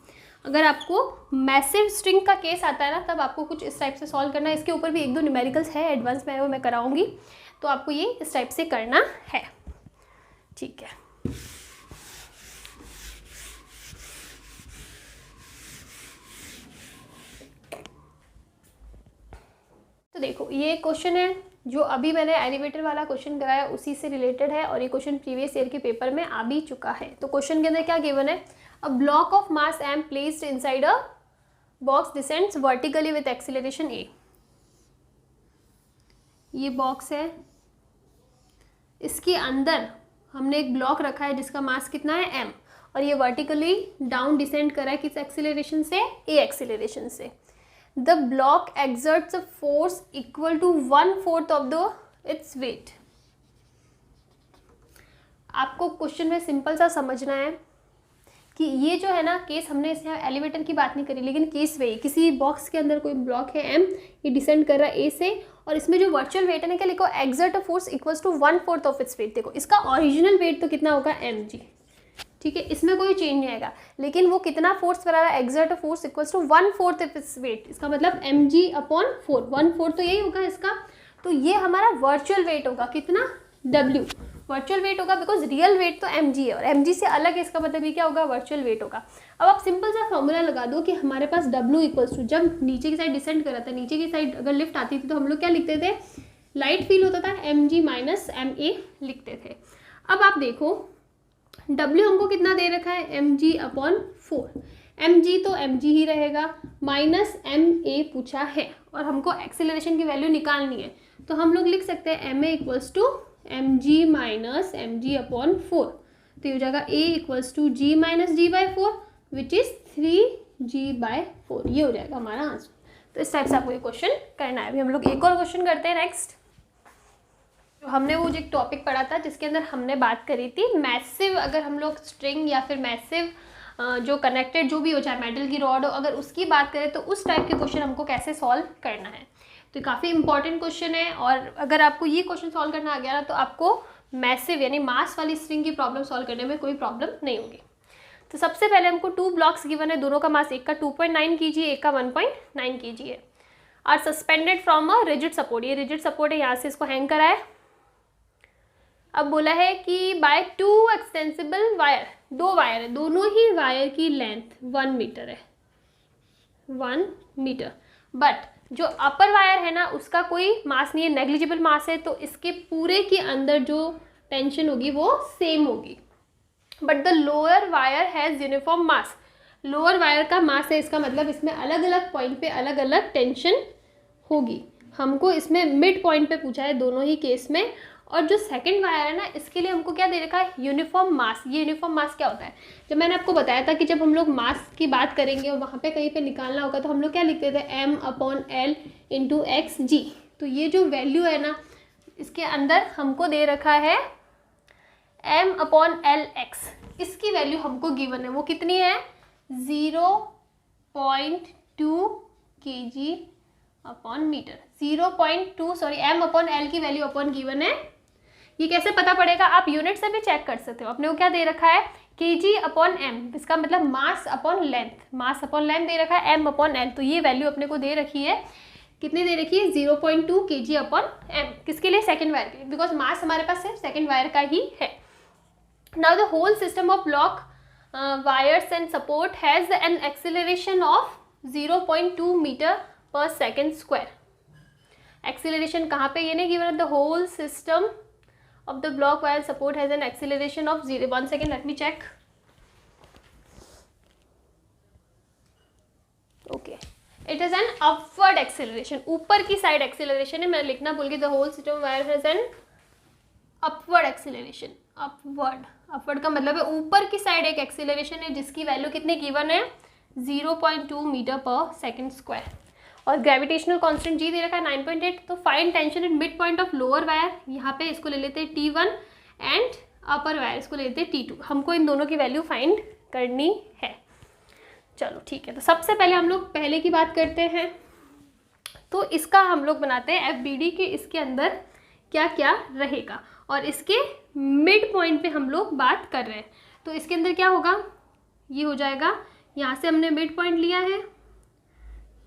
अगर आपको मैसिव स्ट्रिंग का केस आता है ना, तब आपको कुछ इस टाइप से सॉल्व करना है। इसके ऊपर भी एक दो न्यूमेरिकल्स है एडवांस में, वो मैं कराऊंगी, तो आपको ये इस टाइप से करना है, ठीक है। तो देखो ये क्वेश्चन है जो अभी मैंने एलिवेटर वाला क्वेश्चन कराया उसी से रिलेटेड है, और ये क्वेश्चन प्रीवियस ईयर के पेपर में आ भी चुका है। तो क्वेश्चन के अंदर क्या गिवन है, a block of mass m placed inside a box descends vertically with acceleration a। ये बॉक्स है, इसके अंदर हमने एक ब्लॉक रखा है जिसका मास कितना है m, और ये वर्टिकली डाउन डिसेंड करा है किस एक्सीलरेशन से, a एक्सीलरेशन से। The block exerts a force equal to 1/4 of the its weight। आपको क्वेश्चन में सिंपल सा समझना है कि ये जो है ना केस, हमने इसमें एलिवेटर की बात नहीं करी, लेकिन केस वही, किसी बॉक्स के अंदर कोई ब्लॉक है m, ये डिसेंड कर रहा है a से, और इसमें जो वर्चुअल वेट है ना, क्या लिखो, exert a force equals to 1/4 of its weight. देखो इसका ओरिजिनल वेट तो कितना होगा m जी, ठीक है, इसमें कोई चेंज नहीं आएगा, लेकिन वो कितना फोर्स करा रहा है, exert force equals to 1/4 of its weight. इसका मतलब mg अपॉन 4, 1/4 तो यही होगा इसका। तो ये हमारा वर्चुअल वेट होगा, कितना, w वर्चुअल वेट होगा, बिकॉज रियल वेट तो mg है और mg से अलग है, इसका मतलब ये क्या होगा, वर्चुअल वेट होगा। अब आप सिंपल सा फॉर्मूला लगा दो कि हमारे पास w इक्वल्स टू, जब नीचे की साइड डिसेंड कर रहा था, नीचे की साइड अगर लिफ्ट आती थी तो हम लोग क्या लिखते थे, लाइट फील होता था, mg माइनस ma लिखते थे। अब आप देखो W हमको कितना दे रखा है, mg अपॉन 4, mg तो mg ही रहेगा, माइनस ma पूछा है, और हमको एक्सेलरेशन की वैल्यू निकालनी है। तो हम लोग लिख सकते हैं ma equals to mg minus mg upon 4। तो ये हो जाएगा a equals to g minus g by 4 which is 3g by 4। ये हो जाएगा हमारा आंसर। तो इस टाइप से आपको ये क्वेश्चन करना है। अभी हम लोग एक और क्वेश्चन करते हैं नेक्स्ट। हमने वो जो एक टॉपिक पढ़ा था जिसके अंदर हमने बात करी थी मैसिव, अगर हम लोग स्ट्रिंग या फिर मैसिव जो कनेक्टेड जो भी हो, चाहे मेटल की रॉड हो, अगर उसकी बात करें तो उस टाइप के क्वेश्चन हमको कैसे सॉल्व करना है। तो काफ़ी इंपॉर्टेंट क्वेश्चन है, और अगर आपको ये क्वेश्चन सॉल्व करना आ गया ना तो आपको मैसिव यानी मास वाली स्ट्रिंग की प्रॉब्लम सॉल्व करने में कोई प्रॉब्लम नहीं होगी। तो सबसे पहले हमको 2 ब्लॉक्स गिवन है, दोनों का मास, एक का 2.9 kg है, एक का 1.9 kg है, are suspended from a rigid support. ये रिजिड सपोर्ट है, यहाँ से इसको हैंग करा है। अब बोला है कि बाय 2 एक्सटेंसिबल वायर, 2 वायर है, दोनों ही वायर की लेंथ 1 मीटर है, 1 मीटर, बट जो अपर वायर है ना उसका कोई मास नहीं है, नेग्लिजिबल मास है, तो इसके पूरे के अंदर जो टेंशन होगी वो सेम होगी। But the lower wire has uniform mass, lower wire का मास है, इसका मतलब इसमें अलग अलग पॉइंट पे अलग अलग टेंशन होगी। हमको इसमें मिड पॉइंट पे पूछा है दोनों ही केस में। और जो सेकंड वायर है ना इसके लिए हमको क्या दे रखा है, यूनिफॉर्म मास। ये यूनिफॉर्म मास क्या होता है, जब मैंने आपको बताया था कि जब हम लोग मास की बात करेंगे और वहाँ पे कहीं पे निकालना होगा तो हम लोग क्या लिखते थे, m upon l into x g. तो ये जो वैल्यू है ना इसके अंदर हमको दे रखा है m अपॉन एल एक्स, इसकी वैल्यू हमको गिवन है, वो कितनी है, 0.2 kg अपॉन metre, 0.2 sorry m upon L की वैल्यू अपॉन गिवन है। ये कैसे पता पड़ेगा, आप यूनिट से भी चेक कर सकते हो। अपने को क्या दे रखा है, kg अपॉन m, इसका मतलब mass upon length, mass upon length दे रखा है m अपॉन एल। तो ये वैल्यू अपने को दे रखी है, कितनी दे रखी है, 0.2 kg अपॉन m, किसके लिए, सेकेंड वायर के लिए, बिकॉज मास हमारे पास सिर्फ सेकेंड वायर का ही है। Now the whole system of block wires and support has an acceleration of 0.2 metre पर सेकेंड स्क्वायर। एक्सेलरेशन कहाँ पे, ये नहीं given, the whole system of the block wire support has an acceleration of 0, 1 second, let me check. Okay, it is an upward acceleration, ऊपर की side acceleration है, मैं लिखना भूल गई, the whole system wire has an upward acceleration, upward का मतलब है ऊपर की साइड एक एक्सीलरेशन है जिसकी वैल्यू कितनी गिवन है 0.2 मीटर पर सेकेंड स्क्वायर, और ग्रेविटेशनल कांस्टेंट जी दे रखा है 9.8। तो find tension at mid point of lower wire, यहाँ पे इसको ले लेते हैं T1 एंड अपर वायर इसको ले लेते हैं T2। हमको इन दोनों की वैल्यू फाइंड करनी है। चलो ठीक है, तो सबसे पहले हम लोग पहले की बात करते हैं। तो इसका हम लोग बनाते हैं FBD के, इसके अंदर क्या क्या रहेगा, और इसके मिड पॉइंट पे हम लोग बात कर रहे हैं। तो इसके अंदर क्या होगा, ये हो जाएगा, यहाँ से हमने मिड पॉइंट लिया है,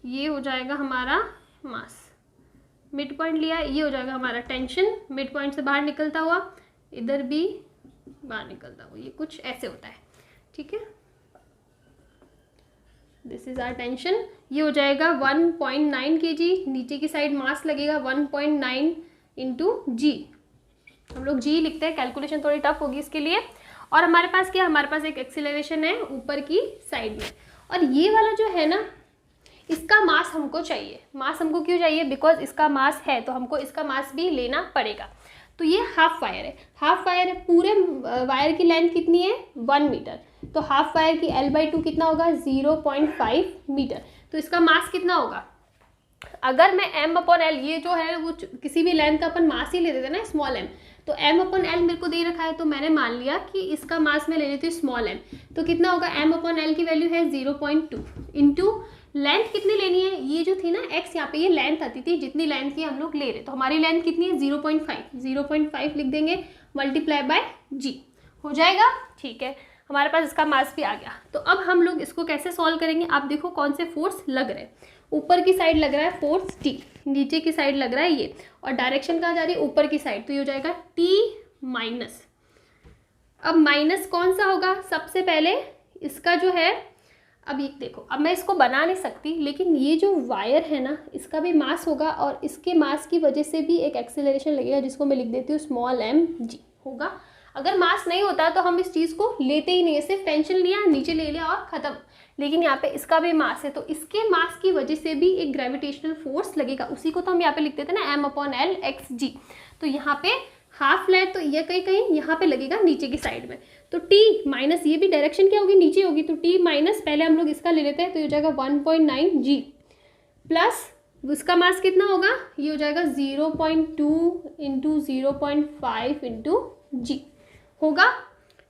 ये हो जाएगा हमारा मास, मिड पॉइंट लिया है, ये हो जाएगा हमारा टेंशन मिड पॉइंट से बाहर निकलता हुआ, इधर भी बाहर निकलता हुआ, ये कुछ ऐसे होता है, ठीक है। दिस इज आवर टेंशन, ये हो जाएगा 1.9 kg, नीचे की साइड मास लगेगा 1.9 इंटू जी, हम लोग जी लिखते हैं, कैलकुलेशन थोड़ी टफ होगी इसके लिए। और हमारे पास क्या, हमारे पास एक एक्सीलरेशन है ऊपर की साइड में, और ये वाला जो है ना, इसका मास हमको चाहिए। मास हमको क्यों चाहिए, बिकॉज इसका मास है तो हमको इसका मास भी लेना पड़ेगा। तो ये हाफ वायर है, हाफ वायर है, पूरे वायर की लेंथ कितनी है 1 मीटर, तो हाफ वायर की L/2 कितना होगा 0.5 मीटर। तो इसका मास कितना होगा, अगर मैं M/L, ये जो है वो किसी भी लेंथ का अपन मास ही ले देते हैं ना स्मॉल m, तो M/L मेरे को दे रखा है, तो मैंने मान लिया कि इसका मास मैं ले लेती हूँ स्मॉल m। तो कितना होगा, M/L की वैल्यू है 0.2 इंटू लेंथ कितनी लेनी है, ये जो थी ना x, यहाँ पे ये लेंथ आती थी, जितनी लेंथ की हम लोग ले रहे, तो हमारी लेंथ कितनी है 0.5 लिख देंगे, मल्टीप्लाई बाय g हो जाएगा, ठीक है। हमारे पास इसका मास भी आ गया। तो अब हम लोग इसको कैसे सॉल्व करेंगे, आप देखो कौन से फोर्स लग रहे हैं। ऊपर की साइड लग रहा है फोर्स T, नीचे की साइड लग रहा है ये, और डायरेक्शन कहाँ जा रही है ऊपर की साइड, तो ये हो जाएगा T माइनस। अब माइनस कौन सा होगा, सबसे पहले इसका जो है, अब ये देखो, अब मैं इसको बना नहीं सकती, लेकिन ये जो वायर है ना, इसका भी मास होगा, और इसके मास की वजह से भी एक एक्सेलरेशन लगेगा, जिसको मैं लिख देती हूँ स्मॉल mg होगा। अगर मास नहीं होता तो हम इस चीज़ को लेते ही नहीं है, सिर्फ टेंशन लिया, नीचे ले लिया और ख़त्म। लेकिन यहाँ पे इसका भी मास है, तो इसके मास की वजह से भी एक ग्रेविटेशनल फोर्स लगेगा, उसी को तो हम यहाँ पे लिख देते हैं ना M/L xg। तो यहाँ पे हाफ लेंथ, तो ये कहीं कहीं यहाँ पे लगेगा नीचे की साइड में, तो T माइनस, ये भी डायरेक्शन क्या होगी नीचे होगी, तो T माइनस, पहले हम लोग इसका ले लेते हैं, तो ये हो जाएगा 1.9 g प्लस उसका मास कितना होगा, ये हो जाएगा 0.2 इंटू 0.5 इंटू जी होगा,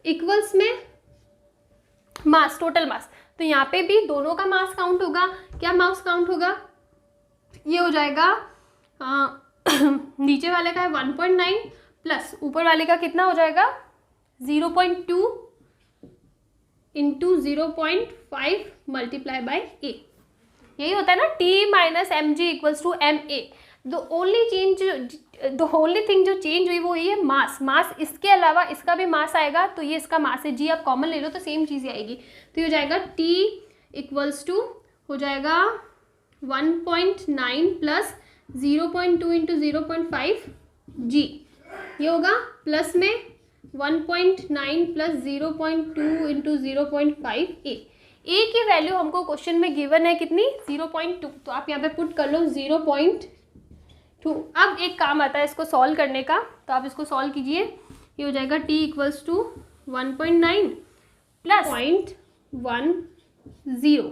इक्वल्स में मास, टोटल मास। तो यहाँ पे भी दोनों का मास काउंट होगा, क्या मास काउंट होगा, ये हो जाएगा नीचे वाले का है 1.9 प्लस ऊपर वाले का कितना हो जाएगा 0.2 इंटू 0.5 मल्टीप्लाई बाय ए, यही होता है ना, T minus mg equals to ma। The only thing जो चेंज हुई वो ये है मास। मास इसके अलावा इसका भी मास आएगा, तो ये इसका मास है, g आप कॉमन ले लो तो सेम चीज़ आएगी। तो ये हो जाएगा T इक्वल्स टू हो जाएगा 1.9 प्लस 0.2 इंटू 0.5 g, ये होगा प्लस में 1.9 प्लस 0.2 इंटू 0.5 ए की वैल्यू हमको क्वेश्चन में गिवन है कितनी 0.2, तो आप यहाँ पे पुट कर लो 0.2। अब एक काम आता है इसको सॉल्व करने का, तो आप इसको सॉल्व कीजिए, ये हो जाएगा t इक्वल्स टू 1.9 प्लस 0.10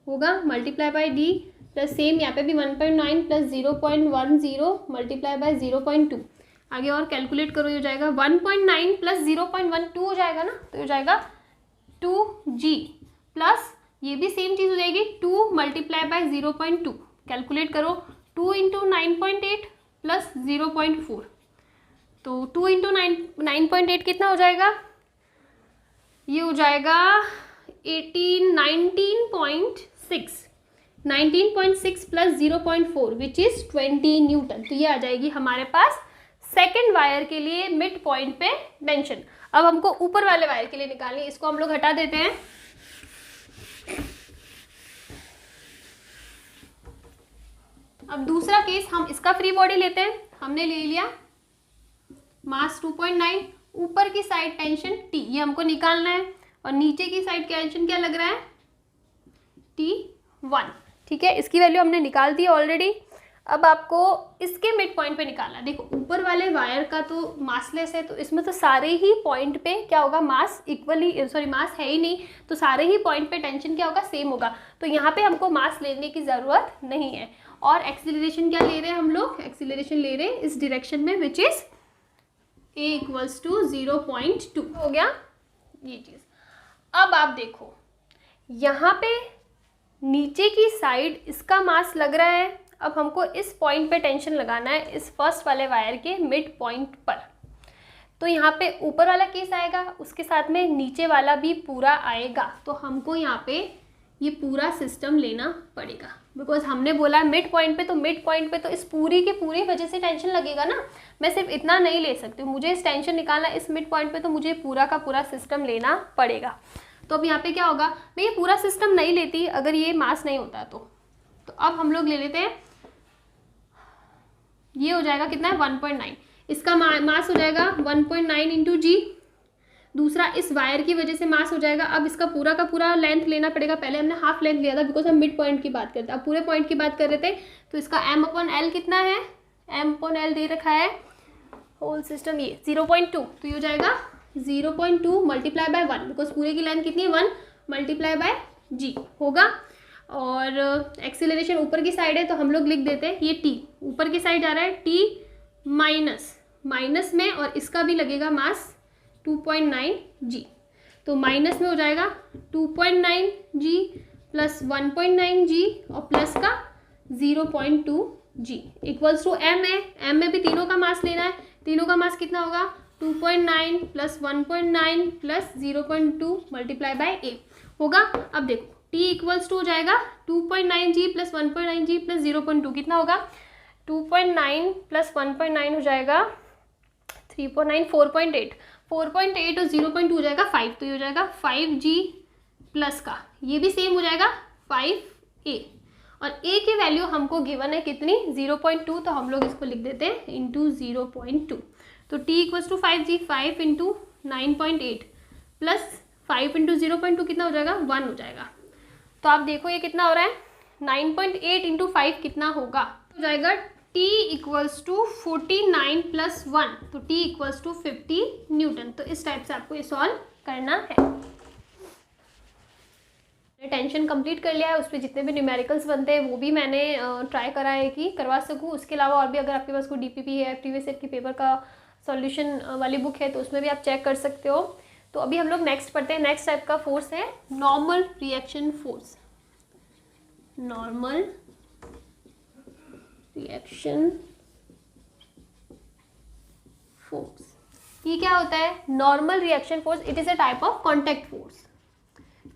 होगा multiply by d plus same यहाँ पे भी 1.9 प्लस 0.10 मल्टीप्लाई बाय 0.2। आगे और कैलकुलेट करो, ये हो जाएगा 1.9 प्लस 0.12 हो जाएगा ना, तो हो जाएगा 2g प्लस ये भी सेम चीज़ हो जाएगी 2 मल्टीप्लाई बाय 0.2। कैलकुलेट करो, 2 इंटू 9.8 प्लस 0.4, तो 2 इंटू 9.8 कितना हो जाएगा, ये हो जाएगा 19.6 प्लस 0.4 विच इज़ 20 न्यूटन। तो ये आ जाएगी हमारे पास सेकेंड वायर के लिए मिड पॉइंट पे टेंशन। अब हमको ऊपर वाले वायर के लिए निकालनी है, इसको हम लोग हटा देते हैं। अब दूसरा केस, हम इसका फ्री बॉडी लेते हैं, हमने ले लिया मास 2.9, ऊपर की साइड टेंशन T, ये हमको निकालना है, और नीचे की साइड टेंशन क्या लग रहा है T1, ठीक है, इसकी वैल्यू हमने निकाल दी ऑलरेडी। अब आपको इसके मिड पॉइंट पे निकालना है। देखो ऊपर वाले वायर का तो मासलेस है, तो इसमें तो सारे ही पॉइंट पे क्या होगा, मास इक्वली, सॉरी मास है ही नहीं, तो सारे ही पॉइंट पे टेंशन क्या होगा, सेम होगा। तो यहाँ पे हमको मास लेने की ज़रूरत नहीं है। और एक्सीलरेशन क्या ले रहे हैं हम लोग, एक्सीलरेशन ले रहे हैं इस डायरेक्शन में, which is a equals to 0.2 हो गया ये चीज़। अब आप देखो यहाँ पे नीचे की साइड इसका मास लग रहा है। अब हमको इस पॉइंट पे टेंशन लगाना है, इस फर्स्ट वाले वायर के मिड पॉइंट पर। तो यहाँ पे ऊपर वाला केस आएगा, उसके साथ में नीचे वाला भी पूरा आएगा। तो हमको यहाँ पे ये पूरा सिस्टम लेना पड़ेगा, बिकॉज हमने बोला है मिड पॉइंट पे, तो मिड पॉइंट पे तो इस पूरी की पूरी वजह से टेंशन लगेगा ना। मैं सिर्फ इतना नहीं ले सकती हूँ, मुझे इस टेंशन निकालना इस मिड पॉइंट पे, तो मुझे पूरा का पूरा सिस्टम लेना पड़ेगा। तो अब यहाँ पे क्या होगा, मैं ये पूरा सिस्टम नहीं लेती अगर ये मास नहीं होता तो अब हम लोग ले लेते हैं, ये हो जाएगा कितना है 1.9, इसका मास हो जाएगा 1.9 इंटू जी। दूसरा इस वायर की वजह से मास हो जाएगा। अब इसका पूरा का पूरा लेंथ लेना पड़ेगा, पहले हमने हाफ लेंथ लिया था बिकॉज हम मिड पॉइंट की बात करते हैं, अब पूरे पॉइंट की बात कर रहे थे। तो इसका m/l कितना है, m/l दे रखा है होल सिस्टम ये 0.2, तो ये हो जाएगा 0.2 मल्टीप्लाई बाय 1, बिकॉज पूरे की लेंथ कितनी है 1 मल्टीप्लाई बाय जी होगा। और एक्सीलरेशन ऊपर की साइड है तो हम लोग लिख देते हैं ये t ऊपर की साइड जा रहा है, t माइनस में, और इसका भी लगेगा मास 2.9 जी, तो माइनस में हो जाएगा 2.9 जी प्लस 1.9 जी और प्लस का 0.2 जी इक्वल्स टू m है। m में भी तीनों का मास लेना है, तीनों का मास कितना होगा 2.9 plus 1.9 plus 0.2 multiply by a होगा। अब देखो t इक्वल्स टू हो जाएगा 2.9 जी प्लस 1.9 जी प्लस 0.2, कितना होगा 2.9 प्लस 1.9 हो जाएगा 3.9 4.8 और 0.2 हो जाएगा 5, तो ये हो जाएगा 5g प्लस का ये भी सेम हो जाएगा 5a, और a की वैल्यू हमको गिवन है कितनी 0.2, तो हम लोग इसको लिख देते हैं इंटू 0.2। तो t equals to 5g, 5 into 9.8 plus 5 into 0.2 कितना हो जाएगा 1 हो जाएगा। तो आप देखो ये कितना हो रहा है 9.8 इंटू 5 कितना होगा, हो जाएगा t इक्वल्स टू 49 प्लस 1, तो t इक्वल्स टू 50 न्यूटन। तो इस टाइप से आपको ये सॉल्व करना है। टेंशन कंप्लीट कर लिया है, उस पर जितने भी न्यूमेरिकल्स बनते हैं वो भी मैंने ट्राई करा है कि करवा सकूँ। उसके अलावा और भी अगर आपके पास कोई DPP है, प्रीवियस ईयर की पेपर का सॉल्यूशन वाली बुक है, तो उसमें भी आप चेक कर सकते हो। तो अभी हम लोग नेक्स्ट पढ़ते हैं। नेक्स्ट टाइप का फोर्स है normal reaction force. Normal reaction force, ये क्या होता है normal reaction force? It is a type of contact force.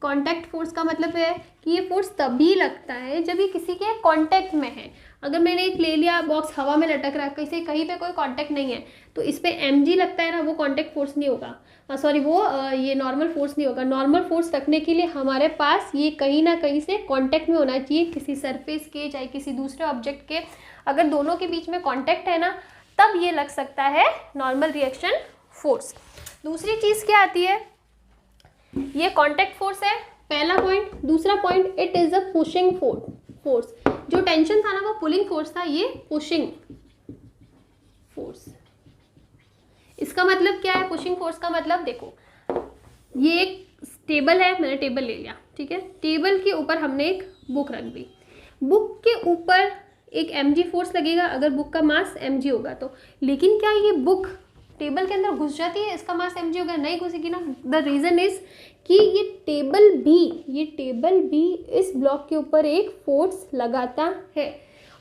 Contact force का मतलब है कि ये फोर्स तभी लगता है जब ये किसी के कांटेक्ट में है। अगर मैंने एक ले लिया बॉक्स हवा में लटक रहा है, कहीं पे कोई कांटेक्ट नहीं है, तो इस पर mg लगता है ना, वो कांटेक्ट फोर्स नहीं होगा, सॉरी वो ये नॉर्मल फोर्स नहीं होगा। नॉर्मल फोर्स रखने के लिए हमारे पास ये कहीं ना कहीं से कांटेक्ट में होना चाहिए, किसी सरफेस के चाहे किसी दूसरे ऑब्जेक्ट के। अगर दोनों के बीच में कांटेक्ट है ना, तब ये लग सकता है नॉर्मल रिएक्शन फोर्स। दूसरी चीज़ क्या आती है, ये कांटेक्ट फोर्स है पहला पॉइंट। दूसरा point it is a pushing force. जो टेंशन था ना वो पुलिंग फोर्स था, ये पुशिंग फोर्स। इसका मतलब क्या है पुशिंग फोर्स का मतलब? देखो ये एक टेबल है, मैंने टेबल ले लिया, ठीक है। टेबल के ऊपर हमने एक बुक रख दी, बुक के ऊपर एक mg फोर्स लगेगा अगर बुक का मास mg होगा तो। लेकिन क्या ये बुक टेबल के अंदर घुस जाती है, इसका मास mg होगा? नहीं घुसेगी ना। द रीज़न इज़ कि ये टेबल भी इस ब्लॉक के ऊपर एक फोर्स लगाता है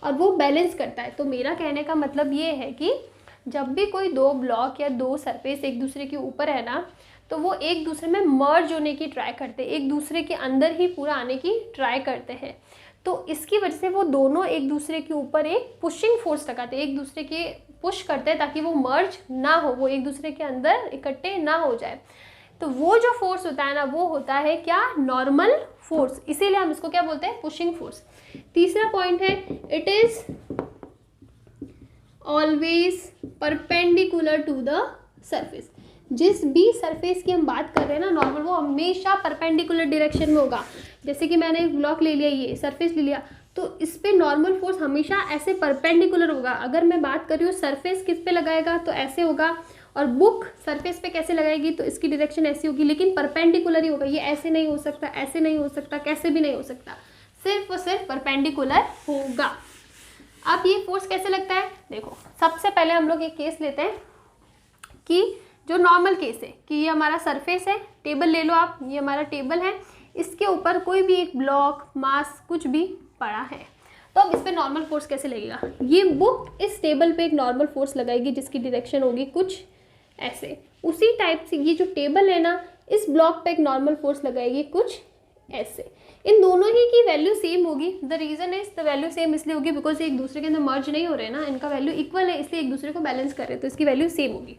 और वो बैलेंस करता है। तो मेरा कहने का मतलब ये है कि जब भी कोई दो ब्लॉक या दो सरफेस एक दूसरे के ऊपर है ना, तो वो एक दूसरे में मर्ज होने की ट्राई करते हैं, एक दूसरे के अंदर ही पूरा आने की ट्राई करते हैं। तो इसकी वजह से वो दोनों एक दूसरे के ऊपर एक पुशिंग फोर्स लगाते हैं, एक दूसरे के पुश करते हैं ताकि वो मर्ज ना हो, वो एक दूसरे के अंदर इकट्ठे ना हो जाए। तो वो जो फोर्स होता है ना, वो होता है क्या? Normal force. इसीलिए हम इसको क्या बोलते हैं? Pushing force. तीसरा पॉइंट है it is always perpendicular to the surface. जिस भी सरफेस की हम बात कर रहे हैं ना नॉर्मल, वो हमेशा परपेंडिकुलर डायरेक्शन में होगा। जैसे कि मैंने एक ब्लॉक ले लिया, ये सरफेस ले लिया, तो इस पे नॉर्मल फोर्स हमेशा ऐसे परपेंडिकुलर होगा। अगर मैं बात कर रही हूँ सरफेस किस पे लगाएगा तो ऐसे होगा, और बुक सरफेस पे कैसे लगाएगी तो इसकी डायरेक्शन ऐसी होगी, लेकिन परपेंडिकुलर ही होगा। ये ऐसे नहीं हो सकता, ऐसे नहीं हो सकता, कैसे भी नहीं हो सकता, सिर्फ और सिर्फ परपेंडिकुलर होगा। अब ये फोर्स कैसे लगता है, देखो सबसे पहले हम लोग एक केस लेते हैं कि जो नॉर्मल केस है कि ये हमारा सरफेस है, टेबल ले लो आप, ये हमारा टेबल है, इसके ऊपर कोई भी एक ब्लॉक, मास कुछ भी पड़ा है, तो अब इस पे नॉर्मल फोर्स कैसे लगेगा। ये बुक इस टेबल पे एक नॉर्मल फोर्स लगाएगी जिसकी डायरेक्शन होगी कुछ ऐसे। उसी टाइप से ये जो टेबल है ना, इस ब्लॉक पे एक नॉर्मल फोर्स लगाएगी कुछ ऐसे। इन दोनों ही की वैल्यू सेम होगी। The reason is the value same इसलिए होगी बिकॉज एक दूसरे के अंदर मर्ज नहीं हो रहे ना, इनका वैल्यू इक्वल है, इसलिए एक दूसरे को बैलेंस कर रहे हैं, तो इसकी वैल्यू सेम होगी।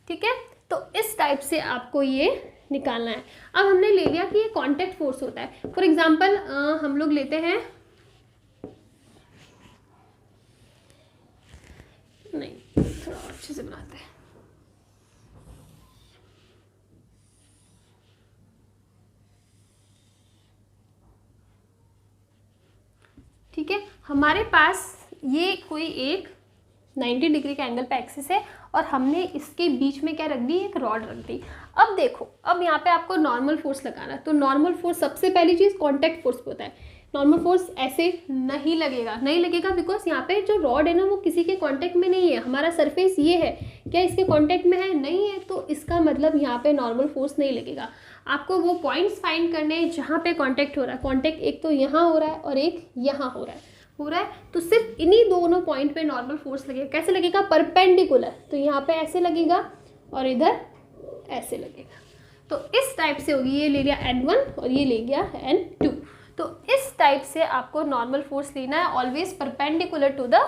ठीक है, तो इस टाइप से आपको ये निकालना है। अब हमने ले लिया कि ये कॉन्टैक्ट फोर्स होता है। फॉर एग्जाम्पल हम लोग लेते हैं, नहीं थोड़ा अच्छे से बनाते हैं, ठीक है। हमारे पास ये कोई एक 90 डिग्री के एंगल पे एक्सिस है और हमने इसके बीच में क्या रख दी, एक रॉड रख दी। अब देखो, अब यहाँ पे आपको नॉर्मल फोर्स लगाना है, तो नॉर्मल फोर्स सबसे पहली चीज़ कॉन्टैक्ट फोर्स पे होता है। नॉर्मल फोर्स ऐसे नहीं लगेगा, नहीं लगेगा बिकॉज यहाँ पे जो रॉड है ना वो किसी के कांटेक्ट में नहीं है। हमारा सरफेस ये है, क्या इसके कांटेक्ट में है, नहीं है, तो इसका मतलब यहाँ पे नॉर्मल फोर्स नहीं लगेगा। आपको वो पॉइंट्स फाइंड करने हैं जहाँ पे कांटेक्ट हो रहा है। कांटेक्ट एक तो यहाँ हो रहा है और एक यहाँ हो रहा है, तो सिर्फ इन्हीं दोनों पॉइंट पे नॉर्मल फोर्स लगेगा। कैसे लगेगा, परपेंडिकुलर, तो यहाँ पे ऐसे लगेगा और इधर ऐसे लगेगा। तो इस टाइप से होगी, ये ले लिया N1 और ये ले गया N2। तो इस टाइप से आपको नॉर्मल फोर्स लेना है, always perpendicular to the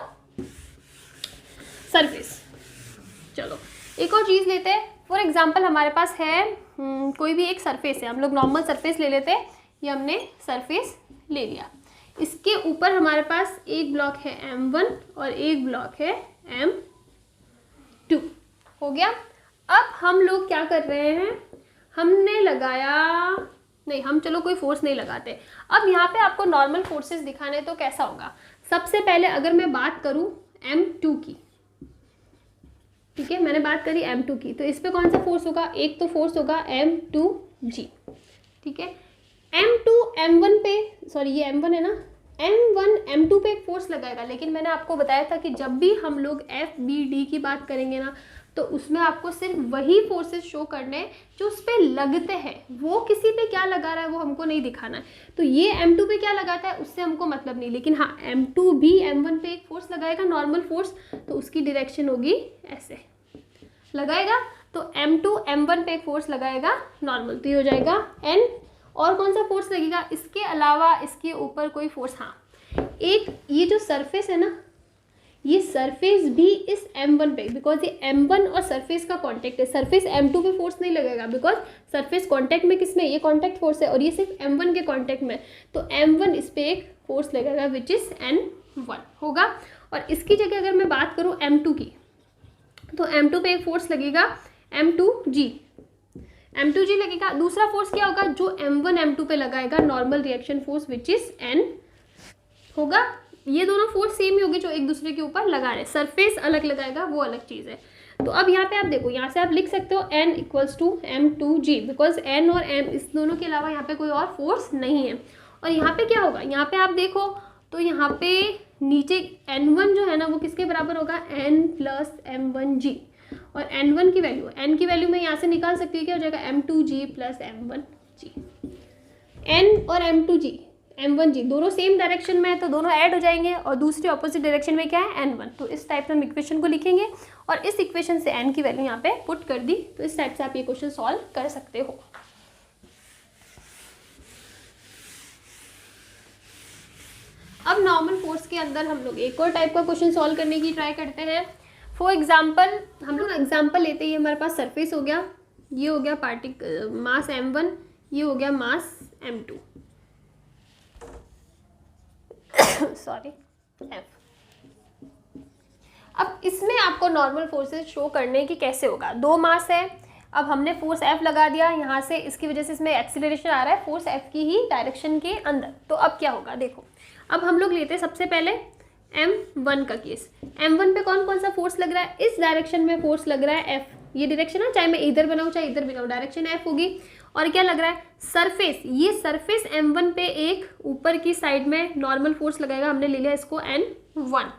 surface. चलो एक और चीज़ लेते हैं। फॉर एग्जाम्पल हमारे पास है कोई भी एक सरफेस है, हम लोग नॉर्मल सरफेस ले लेते हैं। ये हमने सरफेस ले लिया, इसके ऊपर हमारे पास एक ब्लॉक है M1 और एक ब्लॉक है M2, हो गया। अब हम लोग क्या कर रहे हैं, हमने लगाया नहीं, हम चलो कोई फोर्स नहीं लगाते। अब यहाँ पे आपको नॉर्मल फोर्सेस दिखाने, तो कैसा होगा, सबसे पहले अगर मैं बात करूँ M2 की, ठीक है, मैंने बात करी M2 की, तो इस पे कौन सा फोर्स होगा, एक तो फोर्स होगा M2G, ठीक है। M2 M1 पे, सॉरी ये M1 है ना, M1 M2 पे एक फोर्स लगाएगा, लेकिन मैंने आपको बताया था कि जब भी हम लोग FBD की बात करेंगे ना, तो उसमें आपको सिर्फ वही फोर्सेस शो करने हैं जो उस पर लगते हैं। वो किसी पे क्या लगा रहा है वो हमको नहीं दिखाना है। तो ये M2 पे क्या लगाता है उससे हमको मतलब नहीं, लेकिन हाँ M2 भी M1 पे एक फोर्स लगाएगा, नॉर्मल फोर्स, तो उसकी डायरेक्शन होगी ऐसे लगाएगा। तो M2 M1 पे एक फोर्स लगाएगा नॉर्मल, तो ये हो जाएगा N। और कौन सा फोर्स लगेगा, इसके अलावा इसके ऊपर कोई फोर्स, हाँ एक ये जो सरफेस है ना, ये सरफेस भी इस M1 पे, बिकॉज ये M1 और सरफेस का कांटेक्ट है। सरफेस M2 पे फोर्स नहीं लगेगा बिकॉज सरफेस कांटेक्ट में किसमें, ये कांटेक्ट फोर्स है, और ये सिर्फ M1 के कांटेक्ट में, तो M1 इस पे एक फोर्स लगेगा विच इज N1 होगा। और इसकी जगह अगर मैं बात करूँ M2 की, तो M2 पे एक फोर्स लगेगा M2G लगेगा। दूसरा फोर्स क्या होगा, जो M1 M2 पे लगाएगा, normal reaction force which is N होगा। ये दोनों फोर्स सेम ही होगी जो एक दूसरे के ऊपर लगा रहे, सरफेस अलग लगाएगा वो अलग चीज़ है। तो अब यहाँ पे आप देखो, यहाँ से आप लिख सकते हो N equals to M2G, because N और M इस दोनों के अलावा यहाँ पे कोई और फोर्स नहीं है। और यहाँ पे क्या होगा, यहाँ पे आप देखो तो यहाँ पे नीचे N1 जो है ना वो किसके बराबर होगा, N प्लस M1G, और N1 की वैल्यू, N की वैल्यू मैं यहाँ से निकाल सकती हूँ, क्या हो जाएगा M2G प्लस M1G। N और M2G M1G दोनों सेम डायरेक्शन में है तो दोनों ऐड हो जाएंगे, और दूसरी ऑपोजिट डायरेक्शन में क्या है N1। तो इस टाइप से हम इक्वेशन को लिखेंगे और इस इक्वेशन से N की वैल्यू यहाँ पे पुट कर दी, तो इस टाइप से आप ये क्वेश्चन सॉल्व कर सकते हो। अब नॉर्मल फोर्स के अंदर हम लोग एक और टाइप का क्वेश्चन सॉल्व करने की ट्राई करते हैं। फॉर एग्जाम्पल हम लोग एग्जाम्पल लेते हैं, हमारे पास सरफेस हो गया, ये हो गया मास M1, ये हो गया मास M2 सॉरी F। अब इसमें आपको नॉर्मल फोर्सेस शो करने की कैसे होगा, दो मास है, अब हमने फोर्स F लगा दिया यहाँ से, इसकी वजह से इसमें एक्सीलरेशन आ रहा है फोर्स F की ही डायरेक्शन के अंदर। तो अब क्या होगा, देखो अब हम लोग लेते हैं सबसे पहले M1 का केस। M1 पे कौन कौन सा फोर्स लग रहा है, इस डायरेक्शन में फोर्स लग रहा है F, ये डायरेक्शन है, चाहे मैं इधर बनाऊँ चाहे इधर बनाऊँ, डायरेक्शन F होगी। और क्या लग रहा है, सरफेस, ये सरफेस M1 पे एक ऊपर की साइड में नॉर्मल फोर्स लगाएगा, हमने ले लिया इसको N1।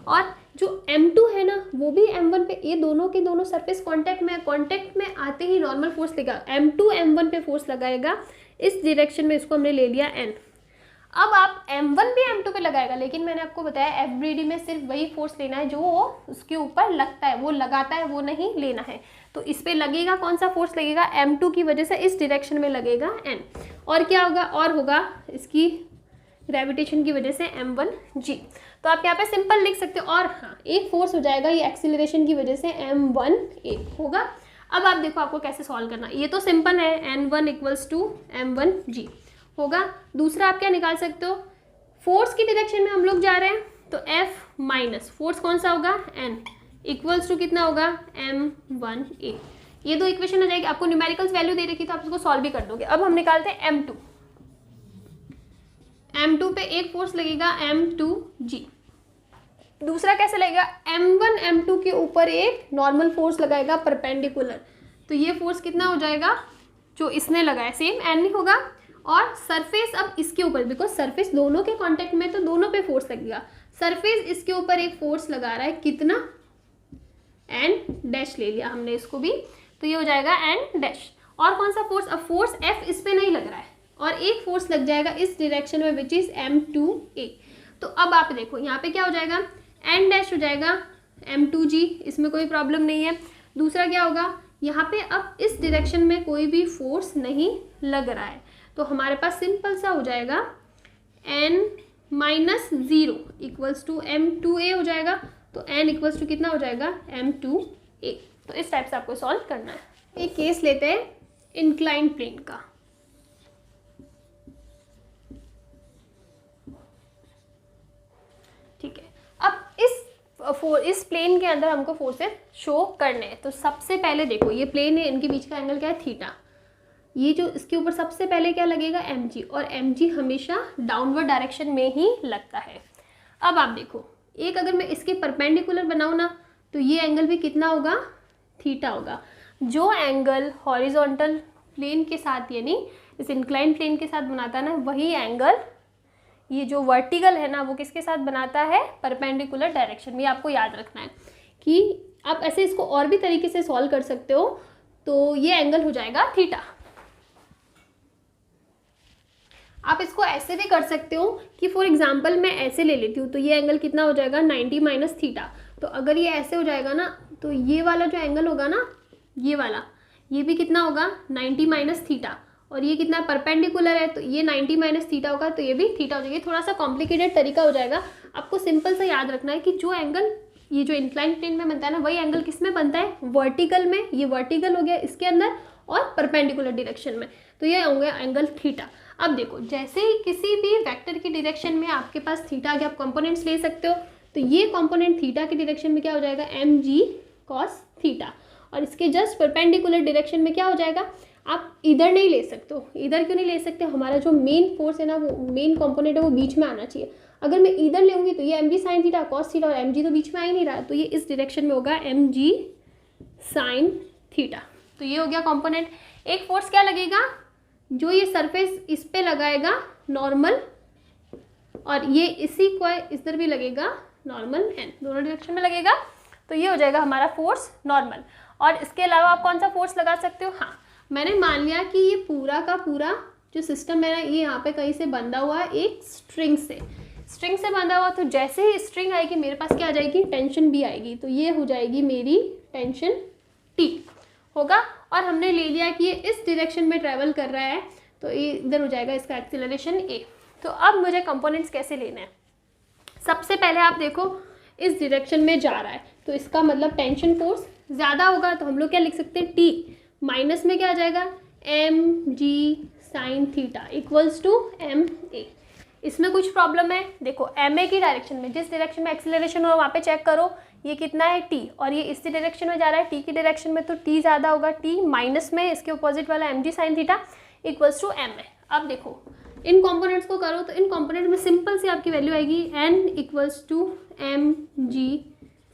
और जो M2 है ना वो भी M1 पे, ये दोनों के दोनों सरफेस कांटेक्ट में, कांटेक्ट में आते ही नॉर्मल फोर्स लेगा, M2 M1 पे फोर्स लगाएगा इस डायरेक्शन में, इसको हमने ले लिया N। अब आप M1 भी M2 पे लगाएगा, लेकिन मैंने आपको बताया FBD में सिर्फ वही फोर्स लेना है जो उसके ऊपर लगता है, वो लगाता है वो नहीं लेना है। तो इस पे लगेगा कौन सा फोर्स लगेगा, M2 की वजह से इस डायरेक्शन में लगेगा N। और क्या होगा, और होगा इसकी ग्रेविटेशन की वजह से M1G। तो आप यहाँ पे सिंपल लिख सकते हो। और हाँ, एक फोर्स हो जाएगा ये एक्सीलरेशन की वजह से M1A होगा। अब आप देखो आपको कैसे सॉल्व करना, ये तो सिंपल है, N1 = M1G होगा। दूसरा आप क्या निकाल सकते हो, फोर्स की डायरेक्शन में हम लोग जा रहे हैं तो F माइनस फोर्स कौन सा होगा, N = कितना होगा, M1A। ये दो इक्वेशन हो जाएगी। आपको न्यूमेरिकल्स वैल्यू दे रखी तो आप इसको सॉल्व भी कर दोगे। अब हम निकालते हैं M2 पे एक फोर्स लगेगा M2G। दूसरा कैसे लगेगा, M1 M2 के ऊपर एक नॉर्मल फोर्स लगाएगा परपेंडिकुलर, तो ये फोर्स कितना हो जाएगा, जो इसने लगाया सेम N ही होगा। और सरफेस अब इसके ऊपर, बिकॉज सरफेस दोनों के कांटेक्ट में तो दोनों पे फोर्स लगेगा, सरफेस इसके ऊपर एक फोर्स लगा रहा है, कितना, N' ले लिया हमने इसको भी, तो ये हो जाएगा N'। और कौन सा फोर्स, अब फोर्स F इस पे नहीं लग रहा है, और एक फोर्स लग जाएगा इस डायरेक्शन में विच इज M2A। तो अब आप देखो यहाँ पे क्या हो जाएगा, N' हो जाएगा M2G, इसमें कोई प्रॉब्लम नहीं है। दूसरा क्या होगा, यहाँ पे अब इस डायरेक्शन में कोई भी फोर्स नहीं लग रहा है, तो हमारे पास सिंपल सा हो जाएगा N-0 = M2A हो जाएगा। तो N = कितना हो जाएगा, M2A। तो इस टाइप से आपको सॉल्व करना है। एक केस लेते हैं इंक्लाइन प्लेन का। ठीक है, अब इस प्लेन के अंदर हमको फोर्सेस शो करने हैं। तो सबसे पहले देखो ये प्लेन है, इनके बीच का एंगल क्या है, थीटा। ये जो इसके ऊपर सबसे पहले क्या लगेगा, mg, और mg हमेशा डाउनवर्ड डायरेक्शन में ही लगता है। अब आप देखो, एक अगर मैं इसके परपेंडिकुलर बनाऊँ ना, तो ये एंगल भी कितना होगा, थीटा होगा। जो एंगल हॉरिजॉन्टल प्लेन के साथ यानी इस इंक्लाइन प्लेन के साथ बनाता है ना, वही एंगल ये जो वर्टिकल है ना वो किसके साथ बनाता है, परपेंडिकुलर डायरेक्शन में। आपको याद रखना है कि आप ऐसे इसको और भी तरीके से सॉल्व कर सकते हो। तो ये एंगल हो जाएगा थीटा। आप इसको ऐसे भी कर सकते हो कि फॉर एग्जांपल मैं ऐसे ले लेती हूँ, तो ये एंगल कितना हो जाएगा, 90 - थीटा। तो अगर ये ऐसे हो जाएगा ना, तो ये वाला जो एंगल होगा ना, ये वाला, ये भी कितना होगा, 90 - थीटा। और ये कितना परपेंडिकुलर है, तो ये 90 - थीटा होगा, तो ये भी थीटा हो जाएगी। थोड़ा सा कॉम्प्लिकेटेड तरीका हो जाएगा। आपको सिंपल सा याद रखना है कि जो एंगल ये जो इंक्लाइन प्लेन में बनता है ना, वही एंगल किस में बनता है, वर्टिकल में। ये वर्टिकल हो गया इसके अंदर, और परपेंडिकुलर डायरेक्शन में, तो ये होंगे एंगल थीटा। अब देखो, जैसे ही किसी भी वेक्टर की डायरेक्शन में आपके पास थीटा के आप कंपोनेंट्स ले सकते हो, तो ये कंपोनेंट थीटा की डायरेक्शन में क्या हो जाएगा, mg cos थीटा। और इसके जस्ट परपेंडिकुलर डायरेक्शन में क्या हो जाएगा, आप इधर नहीं ले सकते हो। इधर क्यों नहीं ले सकते, हमारा जो मेन फोर्स है ना, वो मेन कंपोनेंट है, वो बीच में आना चाहिए। अगर मैं इधर लेंगी तो ये mg sin theta cos theta, और mg तो बीच में आ ही नहीं रहा, तो ये इस डायरेक्शन में होगा mg sin थीटा। तो ये हो गया कंपोनेंट। एक फोर्स क्या लगेगा, जो ये सरफेस इस पे लगाएगा नॉर्मल, और ये इसी को इधर भी लगेगा नॉर्मल, n दोनों डायरेक्शन में लगेगा। तो ये हो जाएगा हमारा फोर्स नॉर्मल। और इसके अलावा आप कौन सा फोर्स लगा सकते हो, हाँ, मैंने मान लिया कि ये पूरा का पूरा जो सिस्टम है ना, ये यहाँ पे कहीं से बंधा हुआ है, एक स्ट्रिंग से बंधा हुआ। तो जैसे ही स्ट्रिंग आएगी मेरे पास क्या आ जाएगी, टेंशन भी आएगी। तो ये हो जाएगी मेरी टेंशन T होगा। और हमने ले लिया कि ये इस डायरेक्शन में ट्रैवल कर रहा है, तो ये इधर हो जाएगा इसका एक्सीलरेशन A। तो अब मुझे कंपोनेंट्स कैसे लेने हैं, सबसे पहले आप देखो इस डायरेक्शन में जा रहा है, तो इसका मतलब टेंशन फोर्स ज़्यादा होगा। तो हम लोग क्या लिख सकते हैं, T माइनस में क्या आ जाएगा, mg sin थीटा = ma। इसमें कुछ प्रॉब्लम है, देखो ma की डायरेक्शन में, जिस डायरेक्शन में एक्सीलरेशन हो वहाँ पे चेक करो, ये कितना है t, और ये इसी डायरेक्शन में जा रहा है t की डायरेक्शन में, तो t ज़्यादा होगा। t माइनस में इसके अपोजिट वाला mg sin थीटा = ma। अब देखो इन कंपोनेंट्स को करो तो इन कंपोनेंट में सिंपल सी आपकी वैल्यू आएगी n equals to M G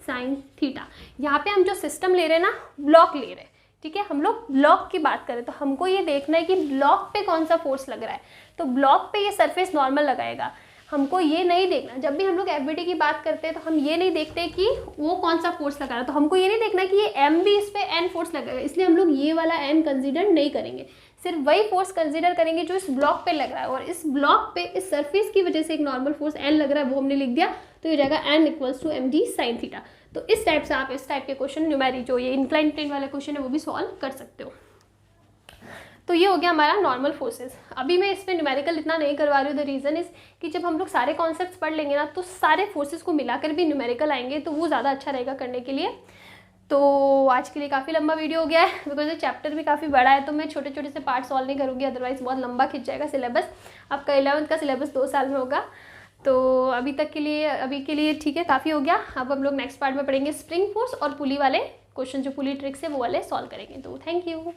sine theta. यहाँ पे हम जो सिस्टम ले रहे हैं ना, ब्लॉक ले रहे हैं, ठीक है, हम लोग ब्लॉक की बात करें तो हमको ये देखना है कि ब्लॉक पे कौन सा फोर्स लग रहा है। तो ब्लॉक पे ये सरफेस नॉर्मल लगाएगा, हमको ये नहीं देखना। जब भी हम लोग एफबीडी की बात करते हैं तो हम ये नहीं देखते कि वो कौन सा फोर्स लगा रहा है, तो हमको ये नहीं देखना कि ये एम भी इस पे एन फोर्स लगेगा, इसलिए हम लोग ये वाला एन कंसीडर नहीं करेंगे, सिर्फ वही फोर्स कंसीडर करेंगे जो इस ब्लॉक पे लग रहा है। और इस ब्लॉक पे इस सरफेस की वजह से एक नॉर्मल फोर्स एन लग रहा है, वो हमने लिख दिया, तो ये जाएगा N equals to M G sine theta. तो इस टाइप से आप इस टाइप के क्वेश्चन न्यूमेरिक जो ये इंक्लाइन प्लेन वाला क्वेश्चन है वो भी सॉल्व कर सकते हो। तो ये हो गया हमारा नॉर्मल फोर्सेस। अभी मैं इस पर न्यूमेरिकल इतना नहीं करवा रही हूँ, द रीज़न इज़ कि जब हम लोग सारे कॉन्सेप्ट्स पढ़ लेंगे ना तो सारे फोर्सेस को मिलाकर भी न्यूमेरिकल आएंगे, तो वो ज़्यादा अच्छा रहेगा करने के लिए। तो आज के लिए काफ़ी लंबा वीडियो हो गया है, बिकॉज ये चैप्टर भी काफ़ी बड़ा है, तो मैं छोटे छोटे से पार्ट सॉल्व नहीं करूँगी, अदरवाइज़ बहुत लंबा खिंच जाएगा सिलेबस। आपका 11th का सिलेबस 2 साल में होगा। तो अभी के लिए ठीक है, काफ़ी हो गया। अब हम लोग नेक्स्ट पार्ट में पढ़ेंगे स्प्रिंग फोर्स और पुली वाले क्वेश्चन, जो पुली ट्रिक्स है वो वाले सॉल्व करेंगे। तो थैंक यू।